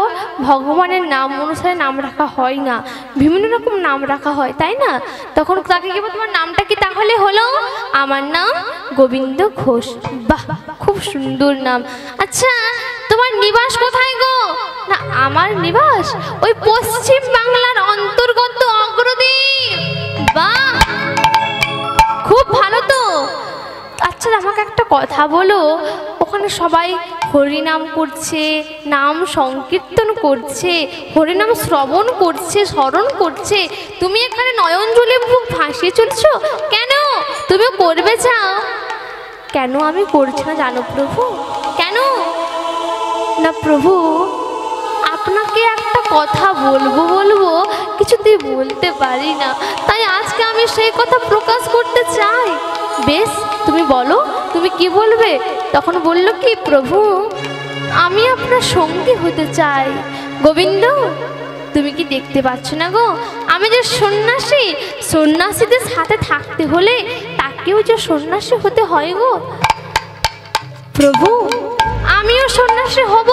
ভগবানের নাম অনুসারে নাম রাখা হয় না, বিভিন্ন রকম নাম রাখা হয়, তাই না? তখন তাকে কি তোমার নামটা কি তাহলে হলো? আমার নাম গোবিন্দ ঘোষ। বাহ, খুব সুন্দর নাম। আচ্ছা, তোমার নিবাস কোথায় গো? না, আমার নিবাস ওই পশ্চিম বাংলার অন্তর্গত অগ্রদ্বীপ। বাহ, খুব ভালো তো। আচ্ছা, আমাকে একটা কথা বলো, ওখানে সবাই হরিনাম করছে, নাম সংকীর্তন করছে, হরিনাম শ্রবণ করছে, স্মরণ করছে, তুমি এখানে নয়ন জলে মুখ ভাসিয়ে চলছো কেন? তুমি করবে চাও কেন? আমি করছি না জানো প্রভু? কেন না প্রভু, আপনাকে একটা কথা বলবো কিছুতেই বলতে পারি না, তাই আজকে আমি সেই কথা প্রকাশ করতে চাই। বেশ, তুমি বলো, তুমি কি বলবে? তখন বলল কি, প্রভু আমি আপনার সঙ্গী হতে চাই। গোবিন্দ, তুমি কি দেখতে পাচ্ছ না গো, আমি যে সন্ন্যাসী, সন্ন্যাসীদের সাথে থাকতে হলে তাকেও যে সন্ন্যাসী হতে হয় গো। প্রভু আমিও সন্ন্যাসী হব,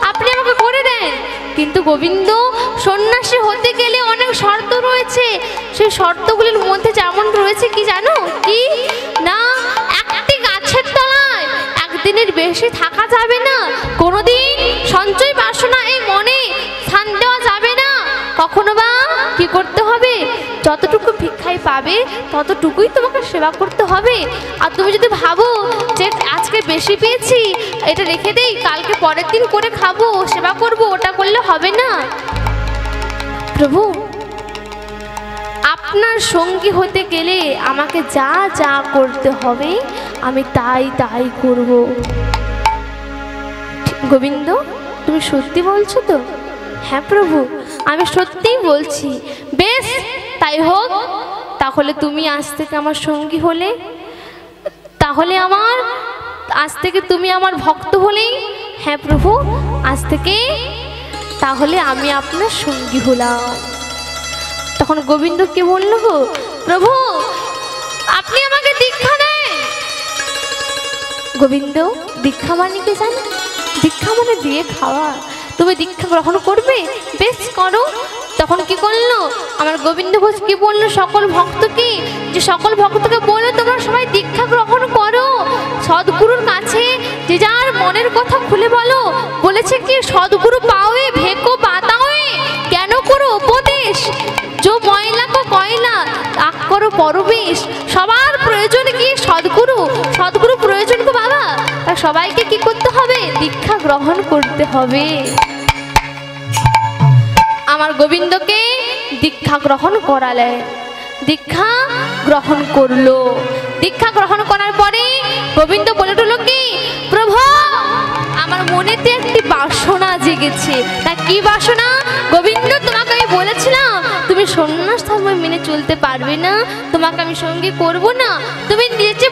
আপনি আমাকে করে দেন। কিন্তু গোবিন্দ, সন্ন্যাসী হতে গেলে অনেক শর্ত রয়েছে, সেই শর্তগুলির মধ্যে যেমন রয়েছে কি জানো? কি না, একটি গাছের তলায় একদিনের বেশি থাকা যাবে না, কোনোদিন সঞ্চয় বাসনা এই মনে স্থান দেওয়া যাবে না। কখনো বা কি করতে হবে? যতটুকু ভিক্ষায় পাবে ততটুকুই তোমাকে সেবা করতে হবে। আর তুমি যদি ভাবো যে আজকে বেশি পেয়েছি, এটা রেখে দেই, কালকে পরের দিন করে খাবো, সেবা করব, ওটা করলে হবে না। প্রভু আপনার সঙ্গী হতে গেলে আমাকে যা যা করতে হবে আমি তাই তাই করব। গোবিন্দ, তুমি সত্যি বলছো তো? হ্যাঁ প্রভু, আমি সত্যিই বলছি। বেশ, তাই হোক, তাহলে তুমি আজ থেকে আমার সঙ্গী হলে, তাহলে আমার আজ থেকে তুমি আমার ভক্ত হলেই। হ্যাঁ প্রভু, আজ থেকে তাহলে আমি আপনার সঙ্গী হলাম। তখন গোবিন্দ কি বলল গো, প্রভু আপনি আমাকে দীক্ষা দেন। গোবিন্দ, দীক্ষা মানে কি জানো? দীক্ষা মানে দিয়ে খাওয়া। তুমি দীক্ষা গ্রহণ করবে? বেশ করো। তখন কি করলো আমার গোবিন্দ ঘোষ, কি বললো সকল ভক্তকে, যে সকল ভক্তকে বলে তোমরা সবাই দীক্ষা গ্রহণ করো, সদ্গুরুর কাছে যে যার মনের কথা খুলে বলো। বলেছে কি, সদ্গুরু পাওয়ে ভেকো বাতাওয়ে, জ্ঞান করো উপদেশ, जो ময়লা কো কয়লা আক করো পরবেশ। সবার প্রয়োজন কি? সদ্গুরু। সদ্গুরু প্রয়োজন গো বাবা, তা সবাইকে কি করতে হবে? দীক্ষা গ্রহণ করতে হবে। আমার গোবিন্দকে দীক্ষা গ্রহণ করালেন, দীক্ষা গ্রহণ করলো। দীক্ষা গ্রহণ করার পরে গোবিন্দ বলে উঠল কি, প্রভু আমার মনেতে একটি বাসনা জেগেছে। তা কি বাসনা? গোবিন্দ, তোমাকে আমি বলেছিলাম তুমি সন্ন্যাস ধর্ম মেনে চলতে পারবে না, তোমাকে আমি সঙ্গে করব না, তুমি নিজে